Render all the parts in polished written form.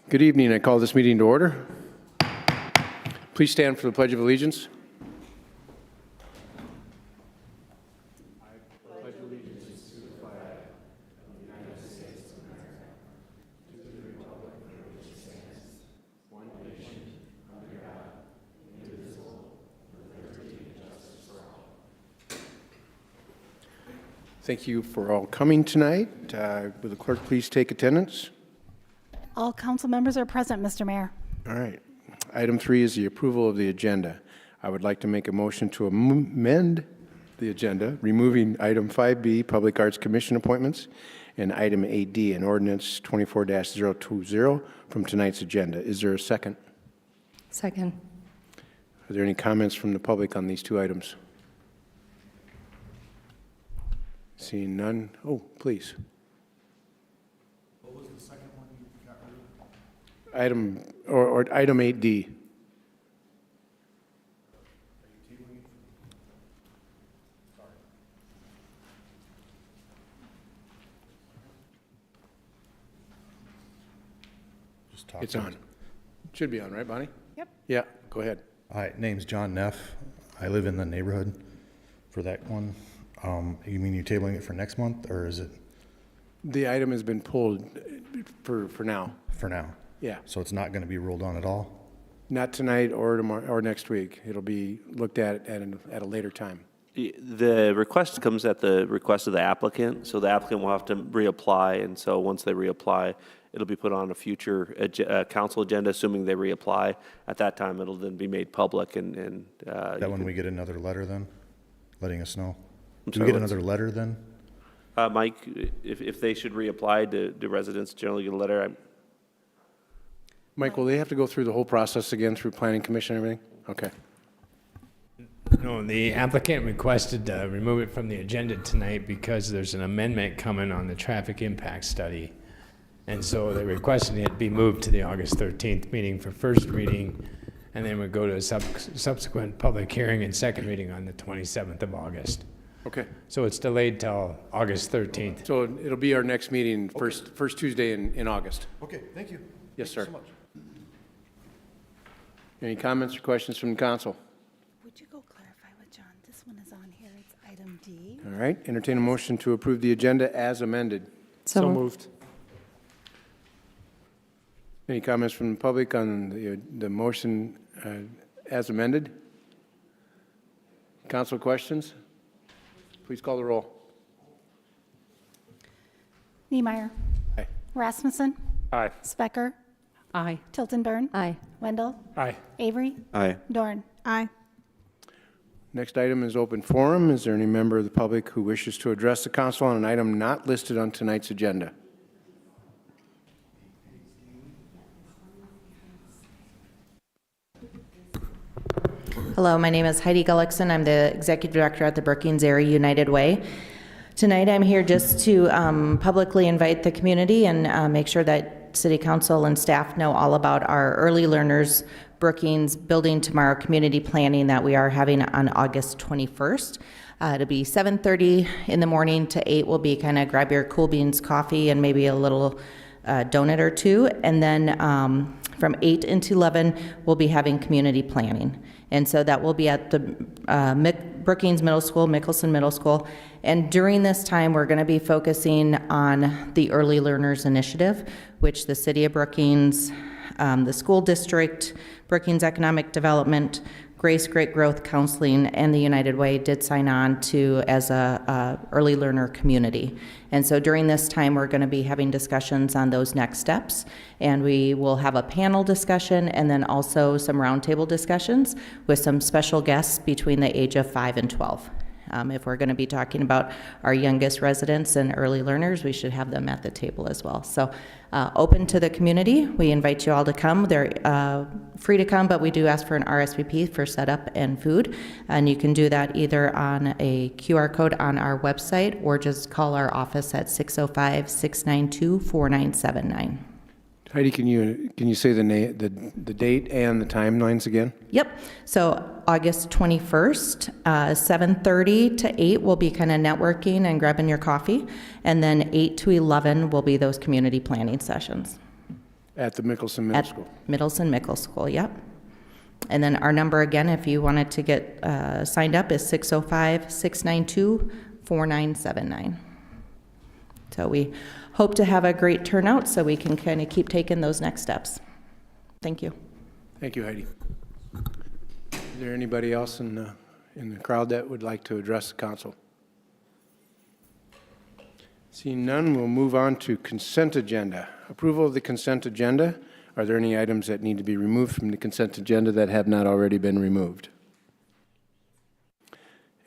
Good evening. I call this meeting to order. Please stand for the Pledge of Allegiance. Thank you for all coming tonight. Will the clerk please take attendance? All council members are present, Mr. Mayor. All right. Item 3 is the approval of the agenda. I would like to make a motion to amend the agenda, removing item 5B, Public Arts Commission appointments, and item 8D, an ordinance 24-020 from tonight's agenda. Is there a second? Second. Are there any comments from the public on these two items? Seeing none. Oh, please. What was the second one you got rid of? Item 8D. It's on. Should be on, right, Bonnie? Yep. Yeah, go ahead. Hi, name's John Neff. I live in the neighborhood for that one. You mean you're tabling it for next month, or is it The item has been pulled for now. for now? Yeah, So it's not going to be ruled on at all? not tonight or tomorrow or next week. It'll be looked at a later time. The request comes at the request of the applicant, so the applicant will have to reapply, and so once they reapply, it'll be put on a future council agenda, assuming they reapply. At that time, it'll then be made public and. That when we get another letter then, letting us know? I'm Do sorry, we get what's- another letter then? Mike, if they should reapply, do residents generally get a letter? Mike, will they have to go through the whole process again through Planning Commission and everything? Okay. No, the applicant requested to remove it from the agenda tonight because there's an amendment coming on the traffic impact study. And so they requested it be moved to the August 13th meeting for first reading, and then we go to a subsequent public hearing and second reading on the 27th of August. Okay. So it's delayed till August 13th. So it'll be our next meeting, first Tuesday in August. Okay, thank you. Yes, Thank sir. you so much. Any comments or questions from the council? Would you go clarify with John? This one is on here. It's item D. All right. Entertain a motion to approve the agenda as amended. So moved. Any comments from the public on the motion as amended? Council questions? Please call the roll. Niemeyer. Aye. Rasmussen. Aye. Specker. Aye. Tiltonburn. Aye. Wendell. Aye. Avery. Aye. Dorn. Aye. Next item is open forum. Is there any member of the public who wishes to address the council on an item not listed on tonight's agenda? Hello, my name is Heidi Gullickson. I'm the Executive Director at the Brookings Area United Way. Tonight I'm here just to publicly invite the community and make sure that City Council and staff know all about our Early Learners Brookings Building Tomorrow community planning that we are having on August 21st. It'll be 7:30 in the morning to 8 will be kind of grab your cool beans coffee and maybe a little donut or two. And then from 8 until 11, we'll be having community planning. And so that will be at the Brookings Middle School, Mickelson Middle School. And during this time, we're going to be focusing on the Early Learners Initiative, which the City of Brookings, the school district, Brookings Economic Development, Grace Great Growth Counseling, and the United Way did sign on to as a early learner community. And so during this time, we're going to be having discussions on those next steps, and we will have a panel discussion and then also some roundtable discussions with some special guests between the age of 5 and 12. If we're going to be talking about our youngest residents and early learners, we should have them at the table as well. So open to the community. We invite you all to come. They're free to come, but we do ask for an RSVP for setup and food. And you can do that either on a QR code on our website or just call our office at 605-692-4979. Heidi, can you say the date and the timelines again? Yep. So August 21st, 7:30 to 8 will be kind of networking and grabbing your coffee. And then 8 to 11 will be those community planning sessions. At the Mickelson Middle at School. Middleton Middle School, yep. And then our number again, if you wanted to get signed up, is 605-692-4979. So we hope to have a great turnout so we can kind of keep taking those next steps. Thank you. Thank you, Heidi. Is there anybody else in the crowd that would like to address the council? Seeing none, we'll move on to consent agenda. Approval of the consent agenda. Are there any items that need to be removed from the consent agenda that have not already been removed?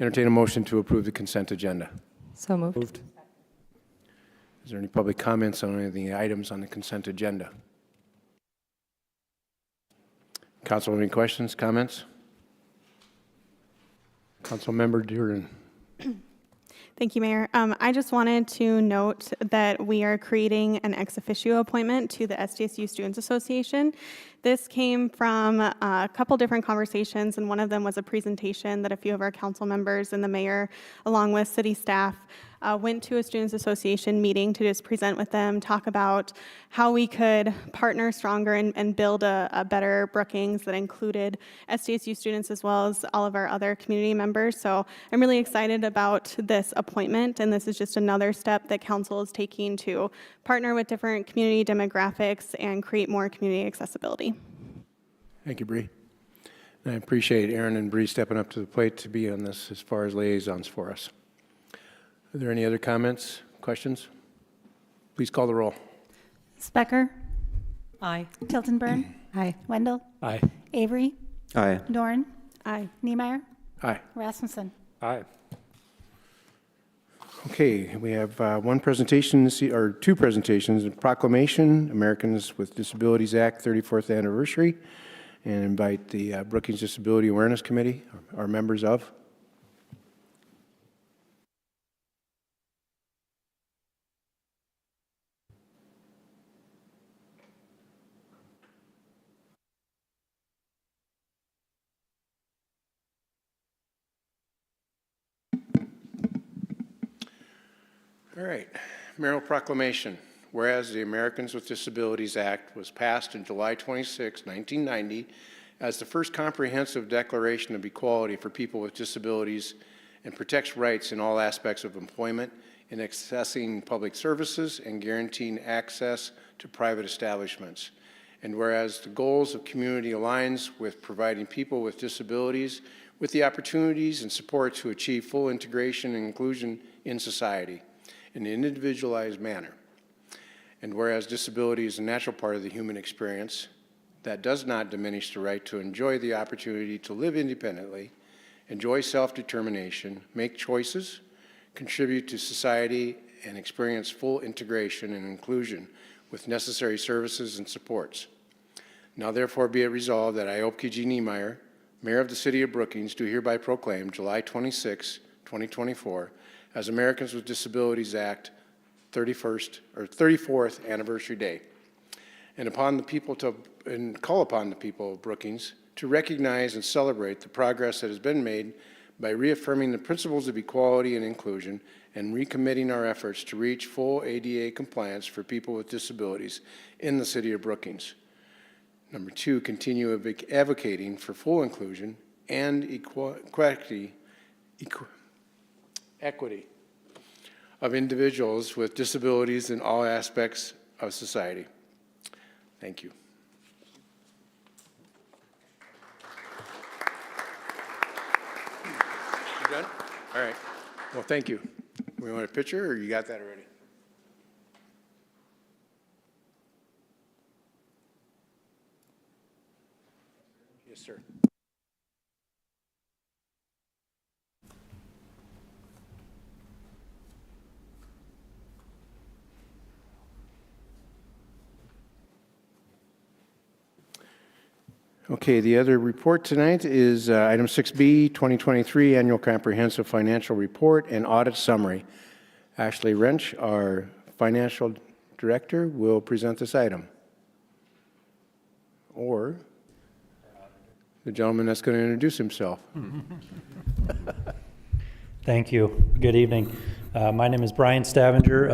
Entertain a motion to approve the consent agenda. So moved. Moved. Is there any public comments on any of the items on the consent agenda? Council, any questions, comments? Councilmember Duran. Thank you, Mayor. I just wanted to note that we are creating an ex officio appointment to the SDSU Students Association. This came from a couple different conversations, and one of them was a presentation that a few of our council members and the mayor, along with city staff, went to a Students Association meeting to just present with them, talk about how we could partner stronger and build a better Brookings that included SDSU students as well as all of our other community members. So I'm really excited about this appointment, and this is just another step that council is taking to partner with different community demographics and create more community accessibility. Thank you, Bree. And I appreciate Aaron and Bree stepping up to the plate to be on this as far as liaisons for us. Are there any other comments, questions? Please call the roll. Specker, Aye. Tiltonburn, Aye. Wendell, Aye. Avery, Aye. Dorn, Aye. Niemeyer, Aye. Rasmussen. Aye. Okay, we have one presentation, or two presentations, a proclamation, Americans with Disabilities Act 34th anniversary, and invite the Brookings Disability Awareness Committee, our members of. All right, mayoral proclamation. Whereas the Americans with Disabilities Act was passed on July 26, 1990, as the first comprehensive declaration of equality for people with disabilities and protects rights in all aspects of employment, in accessing public services and guaranteeing access to private establishments. And whereas the goals of community aligns with providing people with disabilities with the opportunities and support to achieve full integration and inclusion in society in an individualized manner. And whereas disability is a natural part of the human experience, that does not diminish the right to enjoy the opportunity to live independently, enjoy self-determination, make choices, contribute to society, and experience full integration and inclusion with necessary services and supports. Now therefore be it resolved that I, Opke G. Niemeyer, Mayor of the City of Brookings, do hereby proclaim July 26, 2024, as Americans with Disabilities Act 34th Anniversary Day, and call upon the people of Brookings to recognize and celebrate the progress that has been made by reaffirming the principles of equality and inclusion and recommitting our efforts to reach full ADA compliance for people with disabilities in the City of Brookings. Number two, continue advocating for full inclusion and equity of individuals with disabilities in all aspects of society. Thank you. You done? All right. Well, thank you. We want a picture, or you got that already? Yes, sir. Okay, the other report tonight is item 6B, 2023 Annual Comprehensive Financial Report and Audit Summary. Ashley Wrench, our Financial Director, will present this item. Or the gentleman that's going to introduce himself. Thank you. Good evening. My name is Brian Stavanger,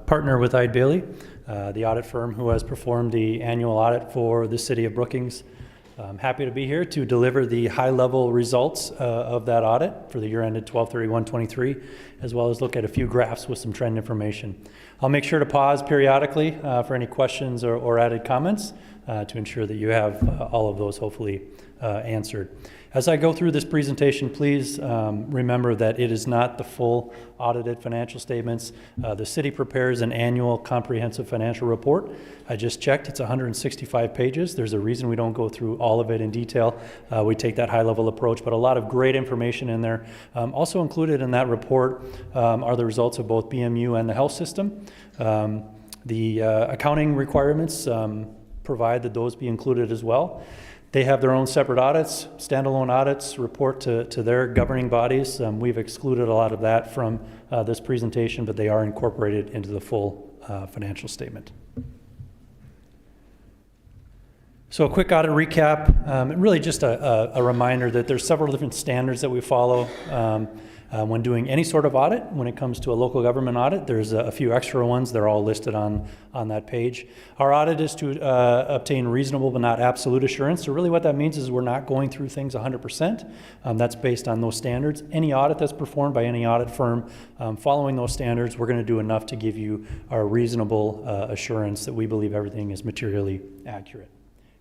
partner with Eide Bailey. the audit firm who has performed the annual audit for the city of Brookings. I'm happy to be here to deliver the high-level results of that audit for the year ended 12/31/23, as well as look at a few graphs with some trend information. I'll make sure to pause periodically for any questions or added comments to ensure that you have all of those hopefully answered. As I go through this presentation, please remember that it is not the full audited financial statements. The city prepares an annual comprehensive financial report. I just checked, it's 165 pages. There's a reason we don't go through all of it in detail. We take that high-level approach, but a lot of great information in there. Also included in that report are the results of both BMU and the health system. The accounting requirements provide that those be included as well. They have their own separate audits, standalone audits, report to their governing bodies. We've excluded a lot of that from this presentation, but they are incorporated into the full financial statement. So a quick audit recap, really just a reminder that there's several different standards that we follow when doing any sort of audit. When it comes to a local government audit, there's a few extra ones. They're all listed on that page. Our audit is to obtain reasonable but not absolute assurance. So really what that means is we're not going through things 100%. That's based on those standards. Any audit that's performed by any audit firm following those standards, we're going to do enough to give you our reasonable assurance that we believe everything is materially accurate.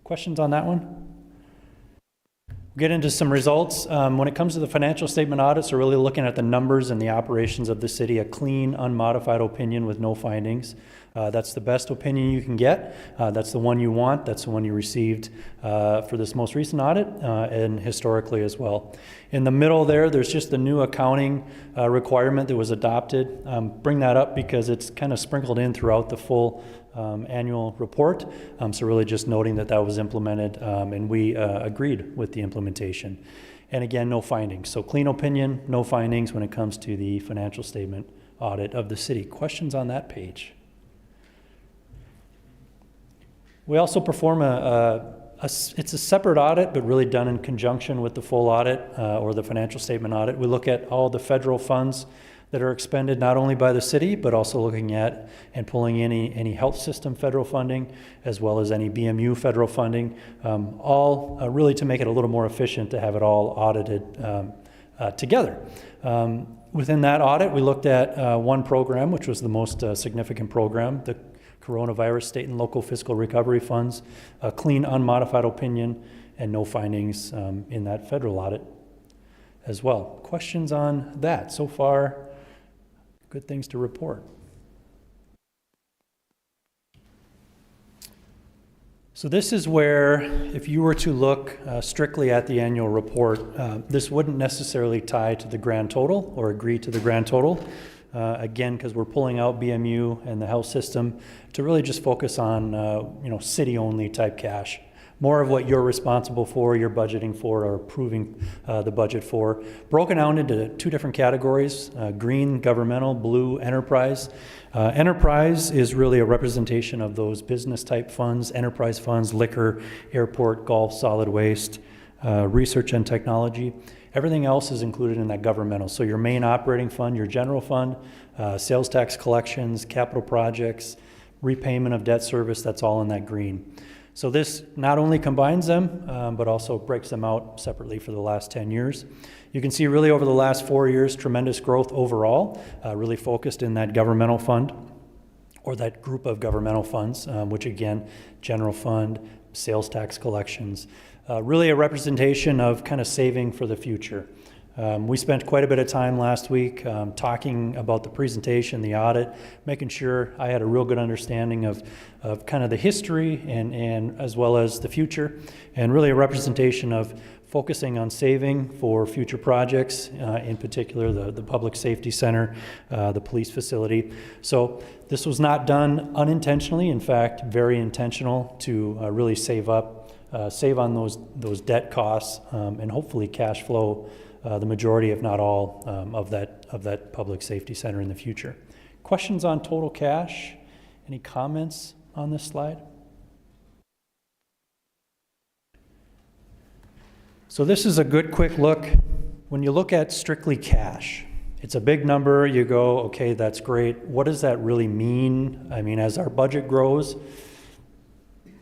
Questions on that one? We'll get into some results. When it comes to the financial statement audits, we're really looking at the numbers and the operations of the city, a clean, unmodified opinion with no findings. That's the best opinion you can get. That's the one you want. That's the one you received for this most recent audit and historically as well. In the middle there's just the new accounting requirement that was adopted. Bring that up because it's kind of sprinkled in throughout the full annual report. So really just noting that was implemented and we agreed with the implementation. And again, no findings. So clean opinion, no findings when it comes to the financial statement audit of the city. Questions on that page? We also perform it's a separate audit, but really done in conjunction with the full audit or the financial statement audit. We look at all the federal funds that are expended not only by the city, but also looking at and pulling any health system federal funding, as well as any BMU federal funding, all really to make it a little more efficient to have it all audited together. Within that audit, we looked at one program, which was the most significant program, the Coronavirus State and Local Fiscal Recovery Funds, a clean, unmodified opinion, and no findings in that federal audit as well. Questions on that? So far, good things to report. So this is where, if you were to look strictly at the annual report, this wouldn't necessarily tie to the grand total or agree to the grand total. Again, because we're pulling out BMU and the health system to really just focus on city-only type cash. More of what you're responsible for, you're budgeting for, or approving the budget for. Broken out into two different categories, green, governmental, blue, enterprise. Enterprise is really a representation of those business-type funds, enterprise funds, liquor, airport, golf, solid waste, research and technology. Everything else is included in that governmental. So your main operating fund, your general fund, sales tax collections, capital projects, repayment of debt service, that's all in that green. So this not only combines them, but also breaks them out separately for the last 10 years. You can see really over the last 4 years, tremendous growth overall, really focused in that governmental fund or that group of governmental funds, which again, general fund, sales tax collections, really a representation of kind of saving for the future. We spent quite a bit of time last week talking about the presentation, the audit, making sure I had a real good understanding of kind of the history and as well as the future, and really a representation of focusing on saving for future projects, in particular the Public Safety Center, the police facility. So this was not done unintentionally, in fact, very intentional to really save on those debt costs and hopefully cash flow the majority, if not all, of that public safety center in the future. Questions on total cash? Any comments on this slide? So this is a good quick look. When you look at strictly cash, It's a big number. You go, okay, that's great. What does that really mean? I mean, as our budget grows,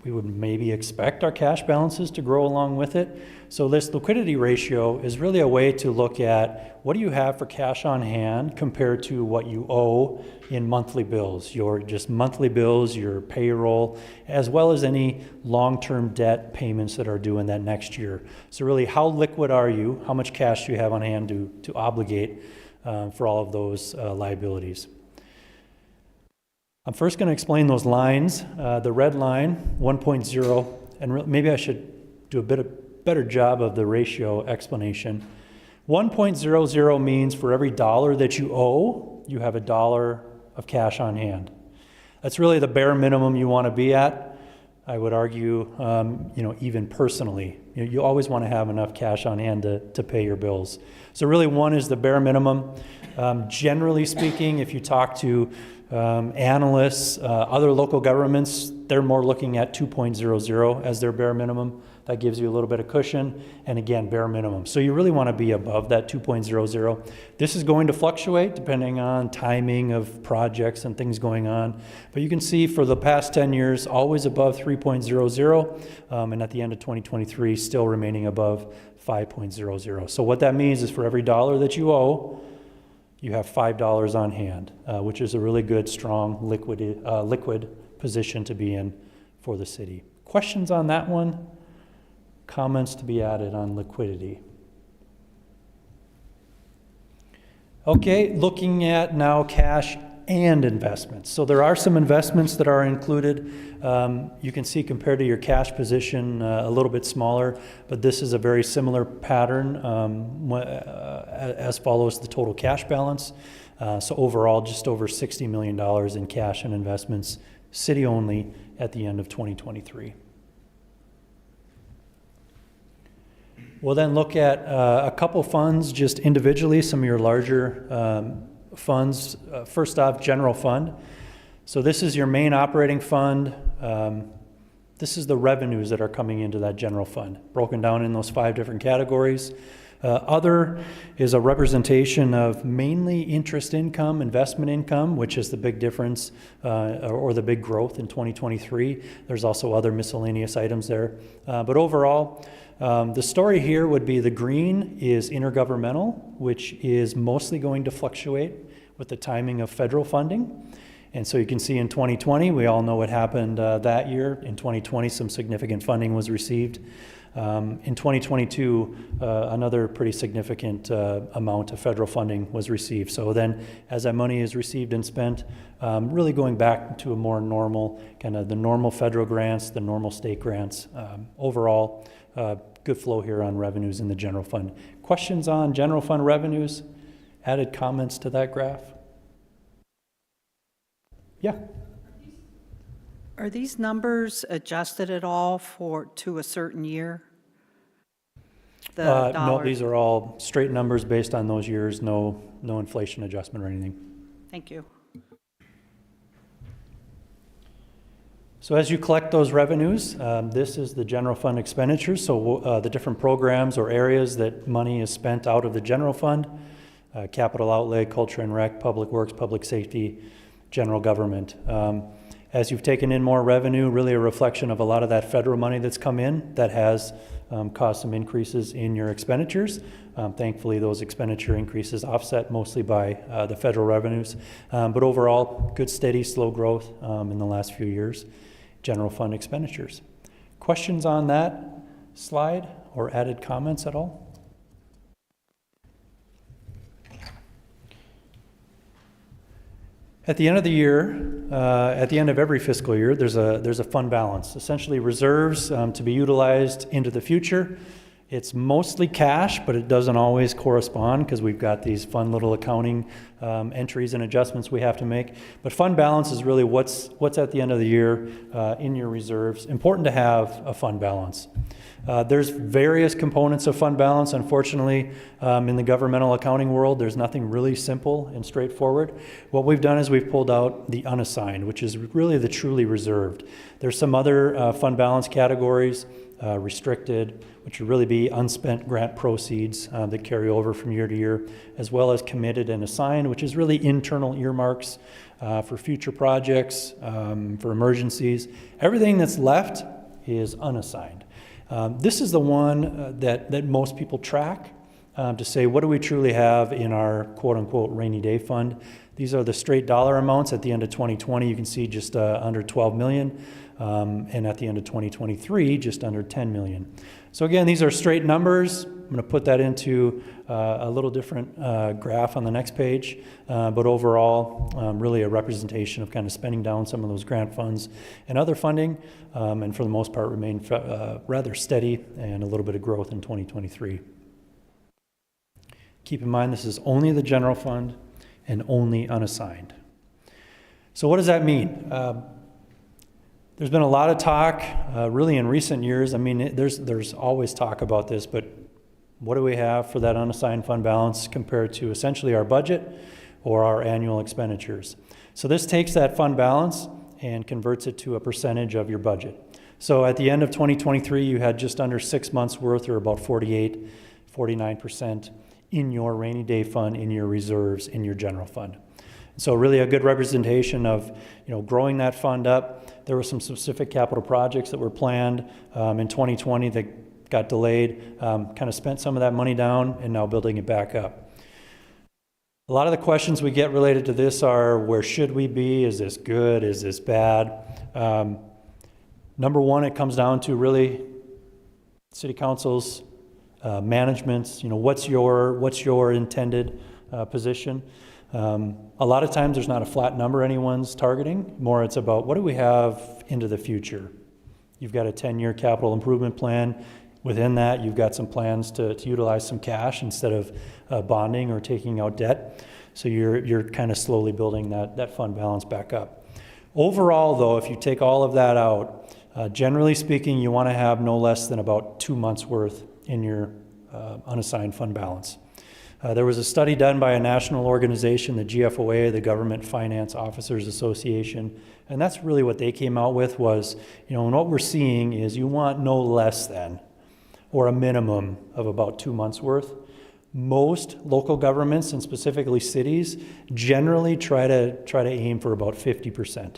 we would maybe expect our cash balances to grow along with it. So this liquidity ratio is really a way to look at what do you have for cash on hand compared to what you owe in monthly bills, your just monthly bills, your payroll, as well as any long-term debt payments that are due in that next year. So really, how liquid are you? How much cash do you have on hand to obligate for all of those liabilities? I'm first going to explain those lines. The red line, 1.0, and maybe I should do a better job of the ratio explanation. 1.00 means for every dollar that you owe, you have $1 of cash on hand. That's really the bare minimum you want to be at. I would argue, even personally, you always want to have enough cash on hand to pay your bills. So really, 1 is the bare minimum. Generally speaking, if you talk to analysts, other local governments, they're more looking at 2.00 as their bare minimum. That gives you a little bit of cushion, and again, bare minimum. So you really want to be above that 2.00. This is going to fluctuate depending on timing of projects and things going on. But you can see for the past 10 years, always above 3.00, and at the end of 2023, still remaining above 5.00. So what that means is for every dollar that you owe, you have $5 on hand, which is a really good, strong, liquid position to be in for the city. Questions on that one? Comments to be added on liquidity? Okay, looking at now cash and investments. So there are some investments that are included. You can see compared to your cash position, a little bit smaller, but this is a very similar pattern as follows the total cash balance. So overall, just over $60 million in cash and investments, city only, at the end of 2023. We'll then look at a couple funds just individually, some of your larger funds. First off, general fund. So this is your main operating fund. This is the revenues that are coming into that general fund, broken down in those 5 different categories. Other is a representation of mainly interest income, investment income, which is the big difference or the big growth in 2023. There's also other miscellaneous items there. But overall, the story here would be the green is intergovernmental, which is mostly going to fluctuate with the timing of federal funding. And so you can see in 2020, we all know what happened that year. In 2020, some significant funding was received. In 2022, another pretty significant amount of federal funding was received. So then as that money is received and spent, really going back to a more normal, kind of the normal federal grants, the normal state grants. Overall, good flow here on revenues in the general fund. Questions on general fund revenues? Added comments to that graph? Yeah. Are these numbers adjusted at all to a certain year? No, these are all straight numbers based on those years, no inflation adjustment or anything. Thank you. So as you collect those revenues, this is the general fund expenditures. So the different programs or areas that money is spent out of the general fund, capital outlay, culture and rec, public works, public safety, general government. As you've taken in more revenue, really a reflection of a lot of that federal money that's come in that has caused some increases in your expenditures. Thankfully, those expenditure increases offset mostly by the federal revenues. But overall, good, steady, slow growth in the last few years. General fund expenditures. Questions on that slide or added comments at all? At the end of the year, at the end of every fiscal year, there's a fund balance, essentially reserves to be utilized into the future. It's mostly cash, but it doesn't always correspond because we've got these fun little accounting entries and adjustments we have to make. But fund balance is really what's at the end of the year in your reserves. Important to have a fund balance. There's various components of fund balance. Unfortunately, in the governmental accounting world, there's nothing really simple and straightforward. What we've done is we've pulled out the unassigned, which is really the truly reserved. There's some other fund balance categories. restricted, which would really be unspent grant proceeds that carry over from year to year, as well as committed and assigned, which is really internal earmarks for future projects, for emergencies. Everything that's left is unassigned. This is the one that most people track to say, what do we truly have in our quote-unquote rainy day fund? These are the straight dollar amounts. At the end of 2020, you can see just under 12 million, and at the end of 2023, just under 10 million. So again, these are straight numbers. I'm going to put that into a little different graph on the next page, but overall, really a representation of kind of spending down some of those grant funds and other funding, and for the most part remain rather steady and a little bit of growth in 2023. Keep in mind, this is only the general fund and only unassigned. So what does that mean? There's been a lot of talk, really in recent years. I mean, there's always talk about this, but what do we have for that unassigned fund balance compared to essentially our budget or our annual expenditures? So this takes that fund balance and converts it to a percentage of your budget. So at the end of 2023, you had just under 6 months worth, or about 49% in your rainy day fund, in your reserves, in your general fund. So really a good representation of, growing that fund up. There were some specific capital projects that were planned in 2020 that got delayed, kind of spent some of that money down and now building it back up. A lot of the questions we get related to this are, where should we be? Is this good? Is this bad? Number one, it comes down to really city council's management's, what's your intended position? A lot of times there's not a flat number anyone's targeting. More it's about, what do we have into the future? You've got a 10-year capital improvement plan. Within that, you've got some plans to utilize some cash instead of bonding or taking out debt. So you're kind of slowly building that fund balance back up. Overall, though, if you take all of that out, generally speaking, you want to have no less than about 2 months worth in your unassigned fund balance. There was a study done by a national organization, the GFOA, the Government Finance Officers Association, and that's really what they came out with was, and what we're seeing is you want no less than, or a minimum of about 2 months worth. Most local governments, and specifically cities, generally try to aim for about 50%.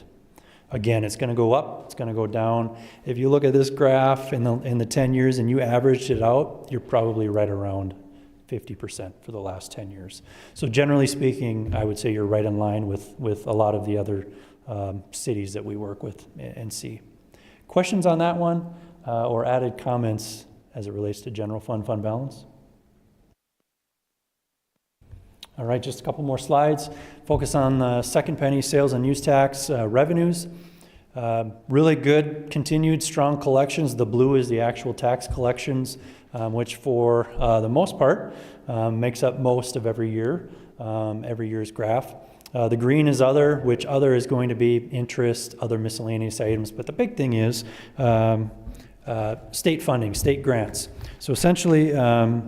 Again, it's going to go up, it's going to go down. If you look at this graph in the 10 years and you averaged it out, you're probably right around 50% for the last 10 years. So generally speaking, I would say you're right in line with a lot of the other cities that we work with and see. Questions on that one or added comments as it relates to general fund balance? All right, just a couple more slides. Focus on the second penny sales and use tax revenues. Really good, continued strong collections. The blue is the actual tax collections, which for the most part makes up most of every year's graph. The green is other, which other is going to be interest, other miscellaneous items. But the big thing is state funding, state grants. So essentially, I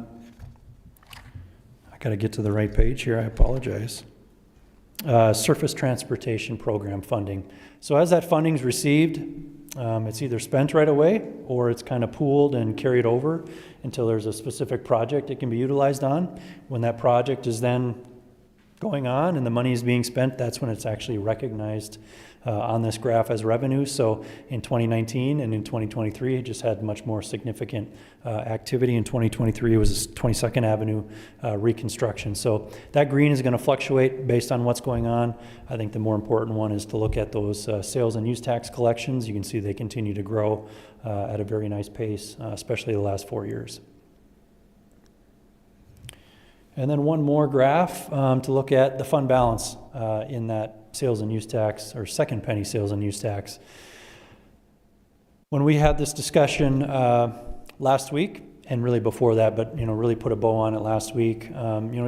got to get to the right page here, I apologize. Surface Transportation Program funding. So as that funding's received, it's either spent right away or it's kind of pooled and carried over until there's a specific project it can be utilized on. When that project is then going on and the money is being spent, that's when it's actually recognized on this graph as revenue. So in 2019 and in 2023, it just had much more significant activity. In 2023, it was 22nd Avenue reconstruction. So that green is going to fluctuate based on what's going on. I think the more important one is to look at those sales and use tax collections. You can see they continue to grow at a very nice pace, especially the last 4 years. And then one more graph to look at the fund balance in that sales and use tax, or second penny sales and use tax. When we had this discussion last week, and really before that, but really put a bow on it last week,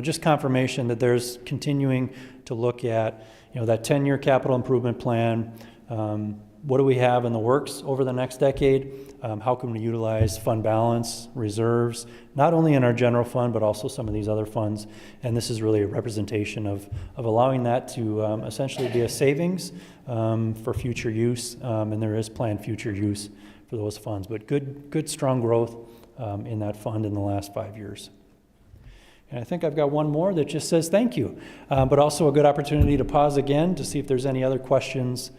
just confirmation that there's continuing to look at that 10-year capital improvement plan. What do we have in the works over the next decade? How can we utilize fund balance, reserves, not only in our general fund, but also some of these other funds? And this is really a representation of allowing that to essentially be a savings for future use, and there is planned future use for those funds. But good strong growth in that fund in the last 5 years. And I think I've got one more that just says thank you, but also a good opportunity to pause again to see if there's any other questions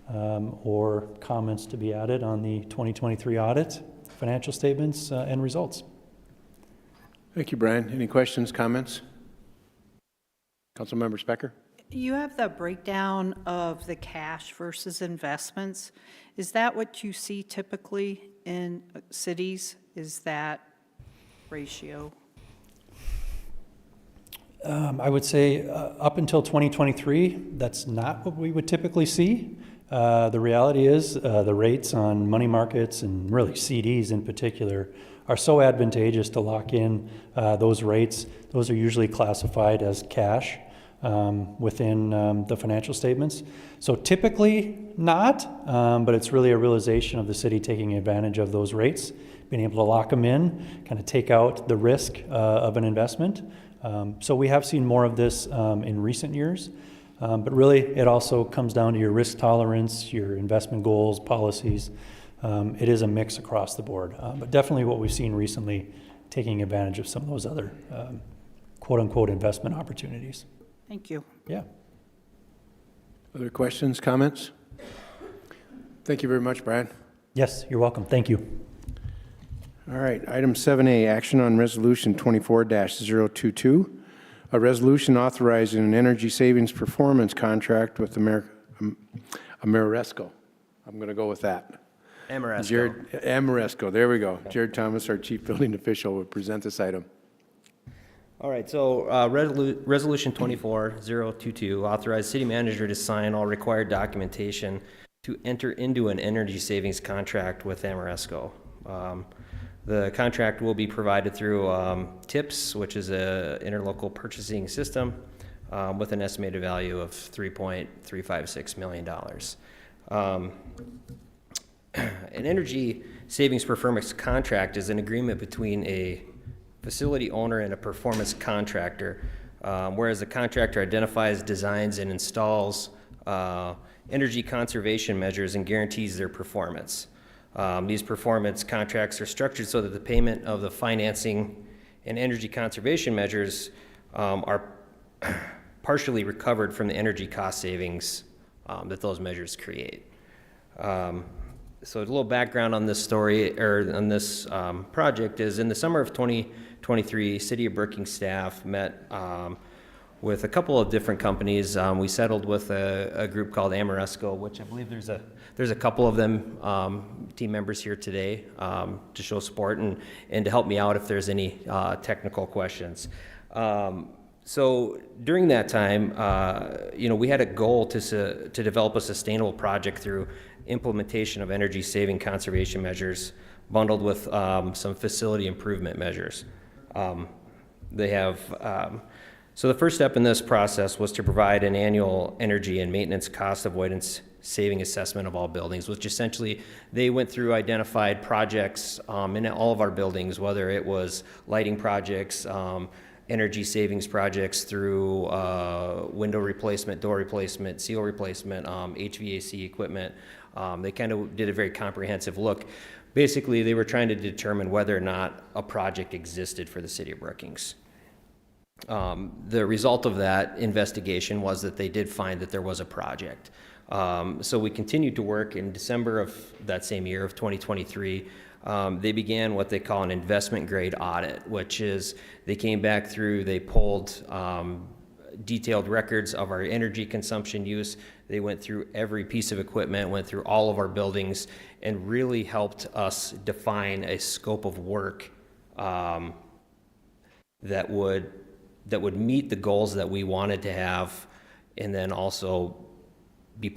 or comments to be added on the 2023 audit, financial statements, and results. Thank you, Brian. Any questions, comments? Councilmember Specker? You have the breakdown of the cash versus investments. Is that what you see typically in cities? Is that ratio? I would say up until 2023, that's not what we would typically see. The reality is the rates on money markets and really CDs in particular are so advantageous to lock in those rates. Those are usually classified as cash within the financial statements. So typically not, but it's really a realization of the city taking advantage of those rates, being able to lock them in, kind of take out the risk of an investment. So we have seen more of this in recent years, but really it also comes down to your risk tolerance, your investment goals, policies. It is a mix across the board, but definitely what we've seen recently, taking advantage of some of those other quote-unquote investment opportunities. Thank you. Yeah. Other questions, comments? Thank you very much, Brian. Yes, you're welcome. Thank you. All right, item 7A, action on resolution 24-022, a resolution authorizing an energy savings performance contract with Ameresco. I'm going to go with that. Ameresco, there we go. Jared Thomas, our chief building official, will present this item. All right, so resolution 24-022 authorized city manager to sign all required documentation to enter into an energy savings contract with Ameresco. The contract will be provided through TIPS, which is an interlocal purchasing system with an estimated value of $3.356 million. An energy savings performance contract is an agreement between a facility owner and a performance contractor, whereas the contractor identifies, designs, and installs energy conservation measures and guarantees their performance. These performance contracts are structured so that the payment of the financing and energy conservation measures are partially recovered from the energy cost savings that those measures create. So a little background on this story, or on this project, is in the summer of 2023, City of Brookings staff met with a couple of different companies. We settled with a group called Ameresco, which I believe there's a couple of them team members here today to show support and to help me out if there's any technical questions. So during that time, we had a goal to develop a sustainable project through implementation of energy saving conservation measures bundled with some facility improvement measures. So the first step in this process was to provide an annual energy and maintenance cost avoidance saving assessment of all buildings, which essentially they went through, identified projects in all of our buildings, whether it was lighting projects, energy savings projects through window replacement, door replacement, seal replacement, HVAC equipment. They kind of did a very comprehensive look. Basically, they were trying to determine whether or not a project existed for the City of Brookings. The result of that investigation was that they did find that there was a project. So we continued to work. In December of that same year of 2023. They began what they call an investment grade audit, which is they came back through, they pulled detailed records of our energy consumption use. They went through every piece of equipment, went through all of our buildings, and really helped us define a scope of work that would meet the goals that we wanted to have, and then also be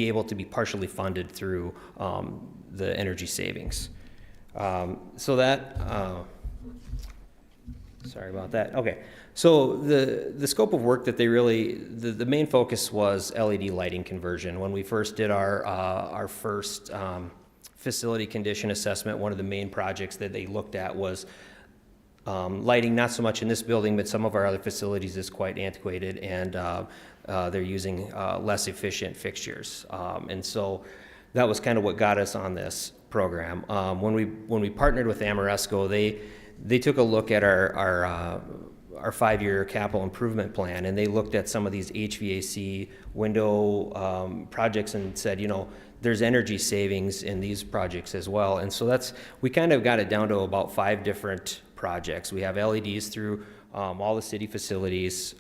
able to be partially funded through the energy savings. Sorry about that. Okay. So the scope of work that they really, the main focus was LED lighting conversion. When we first did our first facility condition assessment, one of the main projects that they looked at was lighting, not so much in this building, but some of our other facilities is quite antiquated, and they're using less efficient fixtures. And so that was kind of what got us on this program. When we partnered with Ameresco, they took a look at our 5-year capital improvement plan, and they looked at some of these HVAC window projects and said, you know, there's energy savings in these projects as well. And so we kind of got it down to about 5 different projects. We have LEDs through all the city facilities.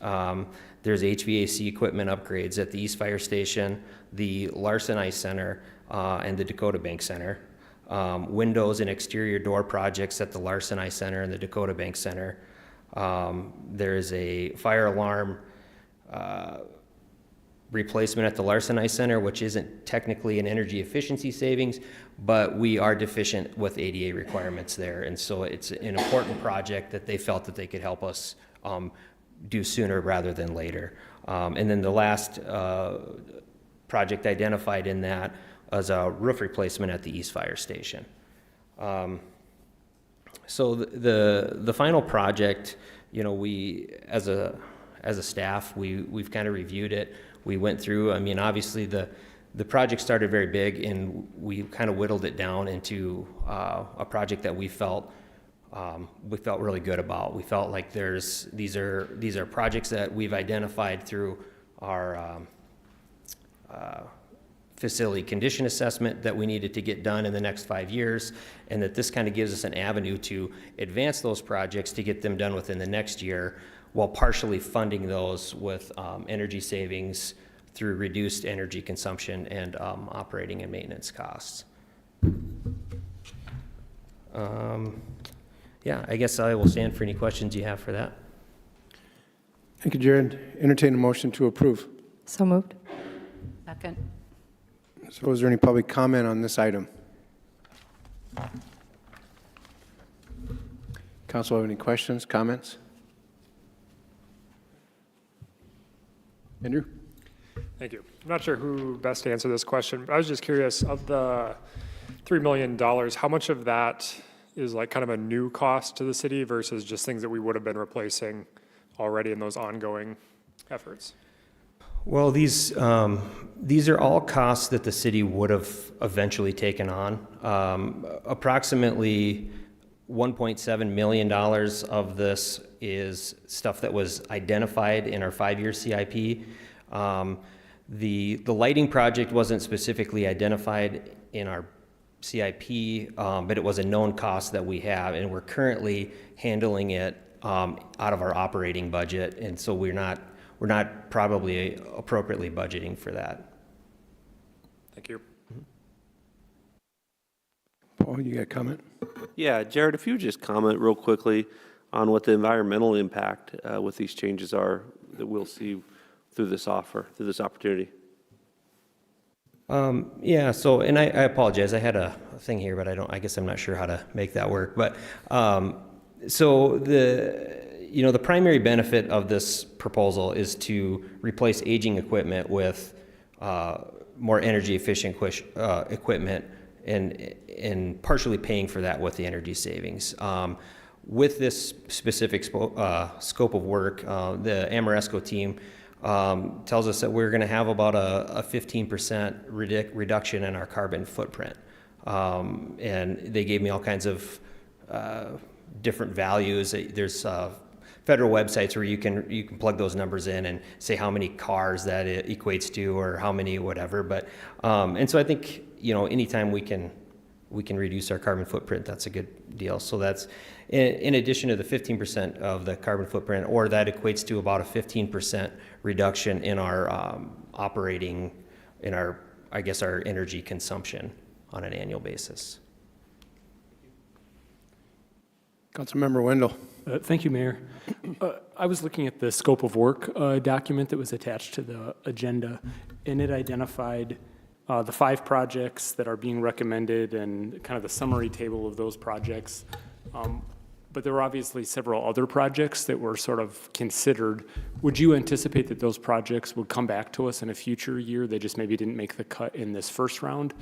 There's HVAC equipment upgrades at the East Fire Station, the Larson Ice Center, and the Dakota Bank Center. Windows and exterior door projects at the Larson Ice Center and the Dakota Bank Center. There's a fire alarm replacement at the Larson Ice Center, which isn't technically an energy efficiency savings, but we are deficient with ADA requirements there. And so it's an important project that they felt that they could help us do sooner rather than later. And then the last project identified in that was a roof replacement at the East Fire Station. So the final project, you know, we as a staff, we've kind of reviewed it. We went through, I mean, obviously the project started very big, and we kind of whittled it down into a project that we felt really good about. We felt like these are projects that we've identified through our facility condition assessment that we needed to get done in the next 5 years, and that this kind of gives us an avenue to advance those projects to get them done within the next year, while partially funding those with energy savings through reduced energy consumption and operating and maintenance costs. Yeah, I guess I will stand for any questions you have for that. Thank you, Jared. Entertain a motion to approve. So moved. Second. So is there any public comment on this item? Council have any questions, comments? Andrew? Thank you. I'm not sure who best to answer this question, but I was just curious, of the $3 million, how much of that is like kind of a new cost to the city versus just things that we would have been replacing already in those ongoing efforts? Well, these are all costs that the city would have eventually taken on. Approximately $1.7 million of this is stuff that was identified in our 5-year CIP. The lighting project wasn't specifically identified in our CIP, but it was a known cost that we have, and we're currently handling it out of our operating budget, and so we're not probably appropriately budgeting for that. Thank you. Paul, you got a comment? Yeah, Jared, if you would just comment real quickly on what the environmental impact with these changes are that we'll see through this opportunity. Yeah, so, and I apologize, I had a thing here, but I guess I'm not sure how to make that work. But so the primary benefit of this proposal is to replace aging equipment with more energy efficient equipment, and partially paying for that with the energy savings. With this specific scope of work, the Ameresco team tells us that we're going to have about a 15% reduction in our carbon footprint. And they gave me all kinds of different values. There's federal websites where you can plug those numbers in and say how many cars that it equates to, or how many whatever. But and so I think, you know, anytime we can reduce our carbon footprint, that's a good deal. So that's in addition to the 15% of the carbon footprint, or that equates to about a 15% reduction in our our energy consumption on an annual basis. Councilmember Wendell. Thank you, Mayor. I was looking at the scope of work document that was attached to the agenda, and it identified the 5 projects that are being recommended and kind of the summary table of those projects. But there were obviously several other projects that were sort of considered. Would you anticipate that those projects would come back to us in a future year? They just maybe didn't make the cut in this first round?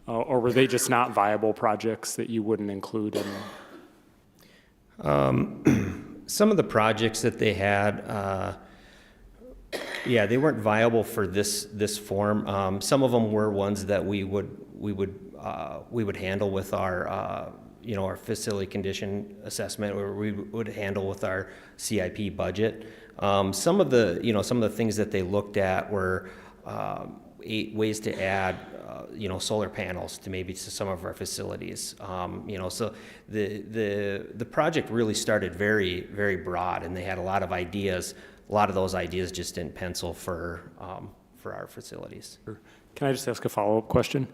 Or were they just not viable projects that you wouldn't include in? Some of the projects that they had, they weren't viable for this form. Some of them were ones that we would would handle with our, our facility condition assessment, or we would handle with our CIP budget. Some of the things that they looked at were ways to add, solar panels to some of our facilities. So the project really started very, very broad, and they had a lot of ideas. A lot of those ideas just didn't pencil for our facilities. Can I just ask a follow-up question?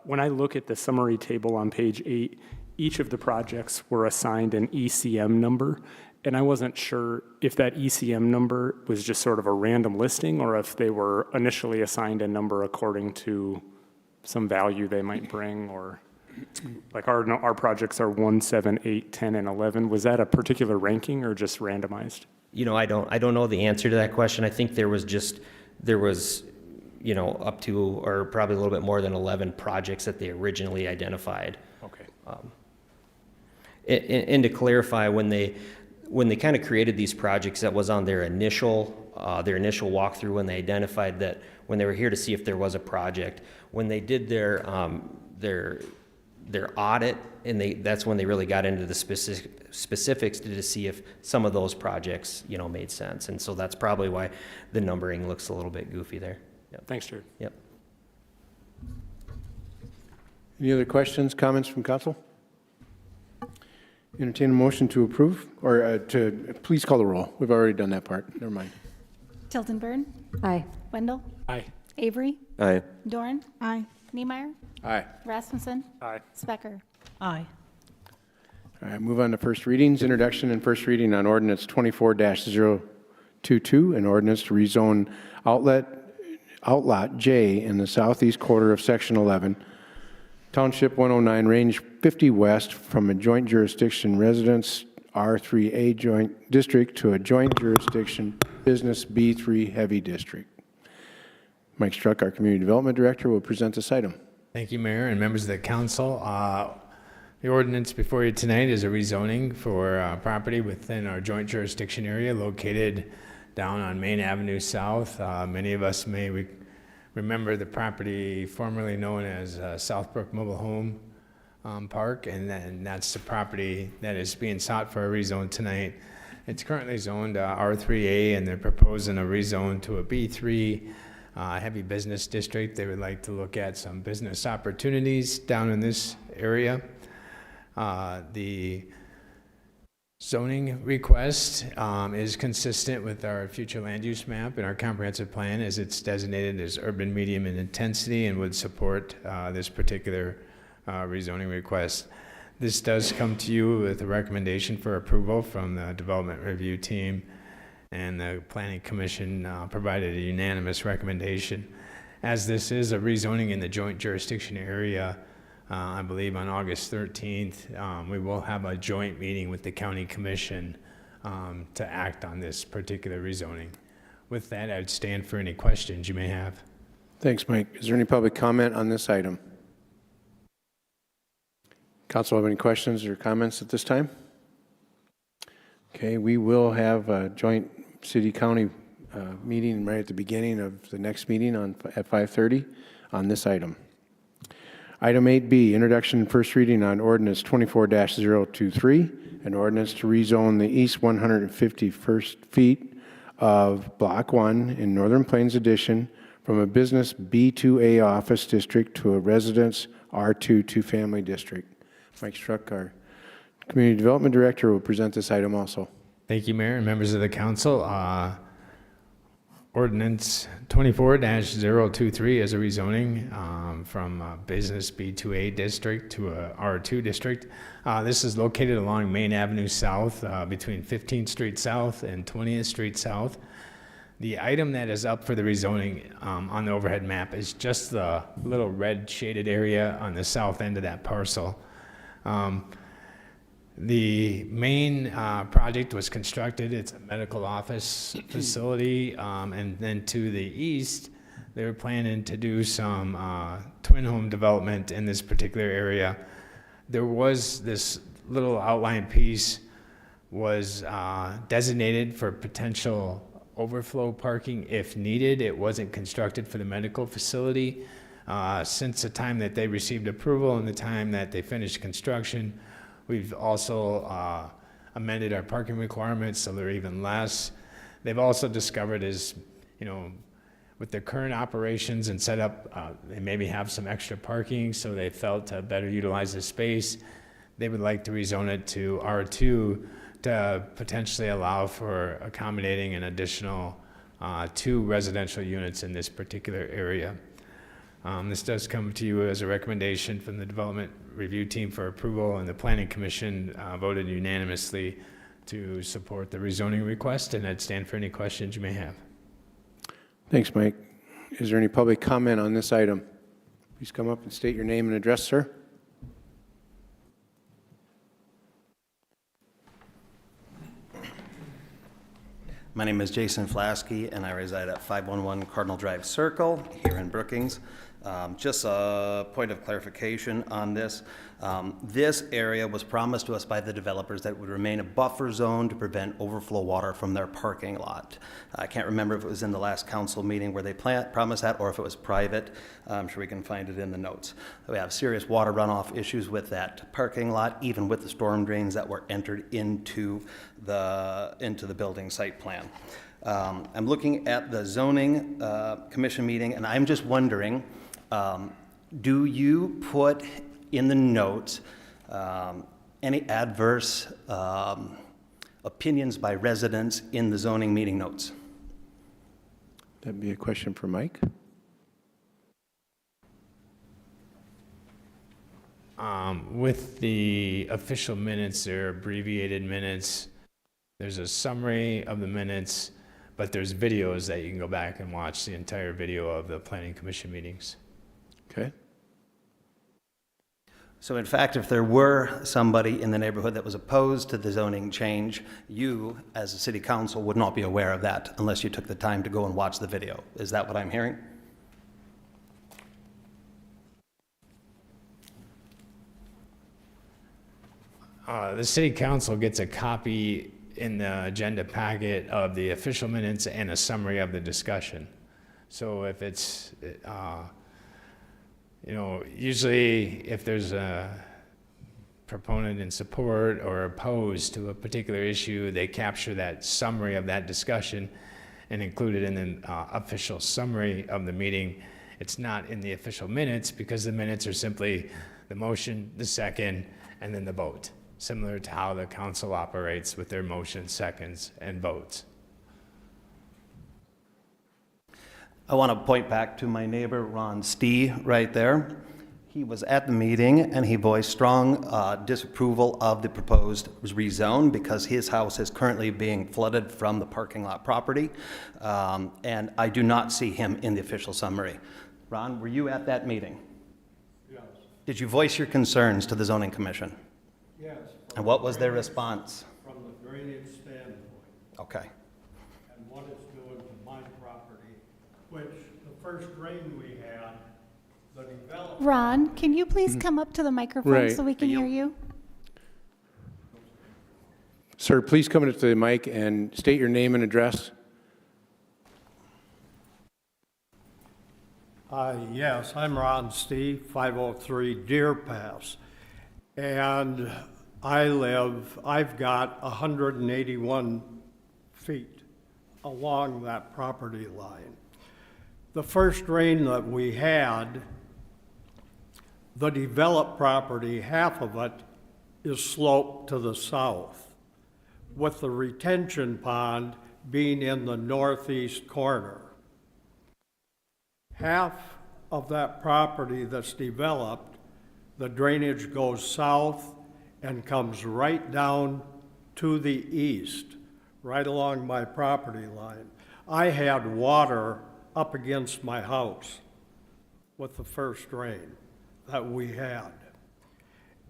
When I look at the summary table on page 8, each of the projects were assigned an ECM number, and I wasn't sure if that ECM number was just sort of a random listing or if they were initially assigned a number according to some value they might bring, or like our projects are 1, 7, 8, 10, and 11. Was that a particular ranking or just randomized? I don't know the answer to that question. I think there was up to, or probably a little bit more than 11 projects that they originally identified. Okay. And to clarify, when they kind of created these projects, that was on their initial walkthrough, when they identified that, when they were here to see if there was a project. When they did their audit, and that's when they really got into the specifics to see if some of those projects, made sense. And so that's probably why the numbering looks a little bit goofy there. Yep. Thanks, Jared. Yep. Any other questions, comments from council? Entertain a motion to approve, or please call the roll. We've already done that part. Never mind. Tildenburn, Aye. Wendell, Aye. Avery, Aye. Dorn, Aye. Niemeyer, Aye. Rasmussen, Aye. Specker. Aye. All right, move on to first readings. Introduction and first reading on ordinance 24-022, an ordinance to rezone outlot J in the southeast quarter of section 11, township 109, range 50 west, from a joint jurisdiction residence R3A joint district to a joint jurisdiction business B3 heavy district. Mike Struck, our Community Development Director, will present this item. Thank you, Mayor and members of the council. The ordinance before you tonight is a rezoning for property within our joint jurisdiction area located down on Main Avenue South. Many of us may remember the property formerly known as Southbrook Mobile Home Park, and then that's the property that is being sought for a rezone tonight. It's currently zoned R3A, and they're proposing a rezone to a B3 heavy business district. They would like to look at some business opportunities down in this area. The zoning request is consistent with our future land use map and our comprehensive plan, as it's designated as urban medium in intensity, and would support this particular rezoning request. This does come to you with a recommendation for approval from the development review team, and the Planning Commission provided a unanimous recommendation. As this is a rezoning in the joint jurisdiction area, I believe on August 13th, we will have a joint meeting with the County Commission to act on this particular rezoning. With that, I would stand for any questions you may have. Thanks, Mike. Is there any public comment on this item? Council have any questions or comments at this time? Okay, we will have a joint city-county meeting right at the beginning of the next meeting at 5:30 on this item. Item 8B, introduction and first reading on ordinance 24-023, an ordinance to rezone the east 151st feet of Block 1 in Northern Plains Edition from a business B2A office district to a residence R2 two-family district. Mike Struck, our Community Development Director, will present this item also. Thank you, Mayor and members of the council. Ordinance 24-023 is a rezoning from a business B2A district to a R2 district. This is located along Main Avenue South between 15th Street South and 20th Street South. The item that is up for the rezoning on the overhead map is just the little red shaded area on the south end of that parcel. The main project was constructed. It's a medical office facility, and then to the east, they were planning to do some twin home development in this particular area. There was this little outline piece was designated for potential overflow parking if needed. It wasn't constructed for the medical facility. since the time that they received approval and the time that they finished construction. We've also amended our parking requirements so they're even less. They've also discovered is, with their current operations and setup, they maybe have some extra parking, so they felt to better utilize the space. They would like to rezone it to R2 to potentially allow for accommodating an additional 2 residential units in this particular area. This does come to you as a recommendation from the Development Review Team for approval, and the Planning Commission voted unanimously to support the rezoning request, and I'd stand for any questions you may have. Thanks, Mike. Is there any public comment on this item? Please come up and state your name and address, sir. My name is Jason Flasky, and I reside at 511 Cardinal Drive Circle here in Brookings. Just a point of clarification on this. This area was promised to us by the developers that it would remain a buffer zone to prevent overflow water from their parking lot. I can't remember if it was in the last council meeting where they promised that or if it was private. I'm sure we can find it in the notes. We have serious water runoff issues with that parking lot, even with the storm drains that were entered into the building site plan. I'm looking at the zoning commission meeting, and I'm just wondering, do you put in the notes any adverse opinions by residents in the zoning meeting notes? That'd be a question for Mike. With the official minutes, they're abbreviated minutes. There's a summary of the minutes, but there's videos that you can go back and watch the entire video of the Planning Commission meetings. Okay. So in fact, if there were somebody in the neighborhood that was opposed to the zoning change, you, as a city council, would not be aware of that unless you took the time to go and watch the video. Is that what I'm hearing? The city council gets a copy in the agenda packet of the official minutes and a summary of the discussion. So if it's, usually if there's a proponent in support or opposed to a particular issue, they capture that summary of that discussion and include it in the official summary of the meeting. It's not in the official minutes because the minutes are simply the motion, the second, and then the vote, similar to how the council operates with their motion, seconds, and votes. I want to point back to my neighbor, Ron Stee, right there. He was at the meeting and he voiced strong disapproval of the proposed rezone because his house is currently being flooded from the parking lot property. And I do not see him in the official summary. Ron, were you at that meeting? Yes. Did you voice your concerns to the zoning commission? Yes. And what was their response? From the drainage standpoint. Okay. And what it's doing to my property, which the first drain we had, the developer. Ron, can you please come up to the microphone Right. so we can hear you? Sir, please come to the mic and state your name and address. Yes, I'm Ron Steve, 503 Deer Pass. And I've got 181 feet along that property line. The first drain that we had, the developed property, half of it is sloped to the south, with the retention pond being in the northeast corner. Half of that property that's developed, the drainage goes south and comes right down to the east, right along my property line. I had water up against my house with the first drain that we had.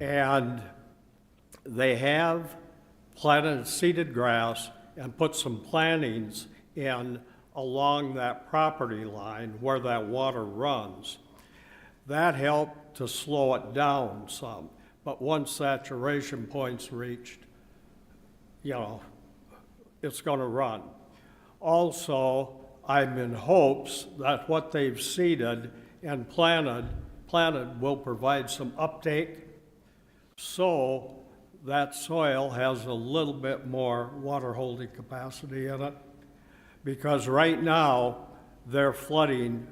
And they have planted seeded grass and put some plantings in along that property line where that water runs. That helped to slow it down some. But once saturation point's reached, it's going to run. Also, I'm in hopes that what they've seeded and planted will provide some uptake, so that soil has a little bit more water holding capacity in it. Because right now, they're flooding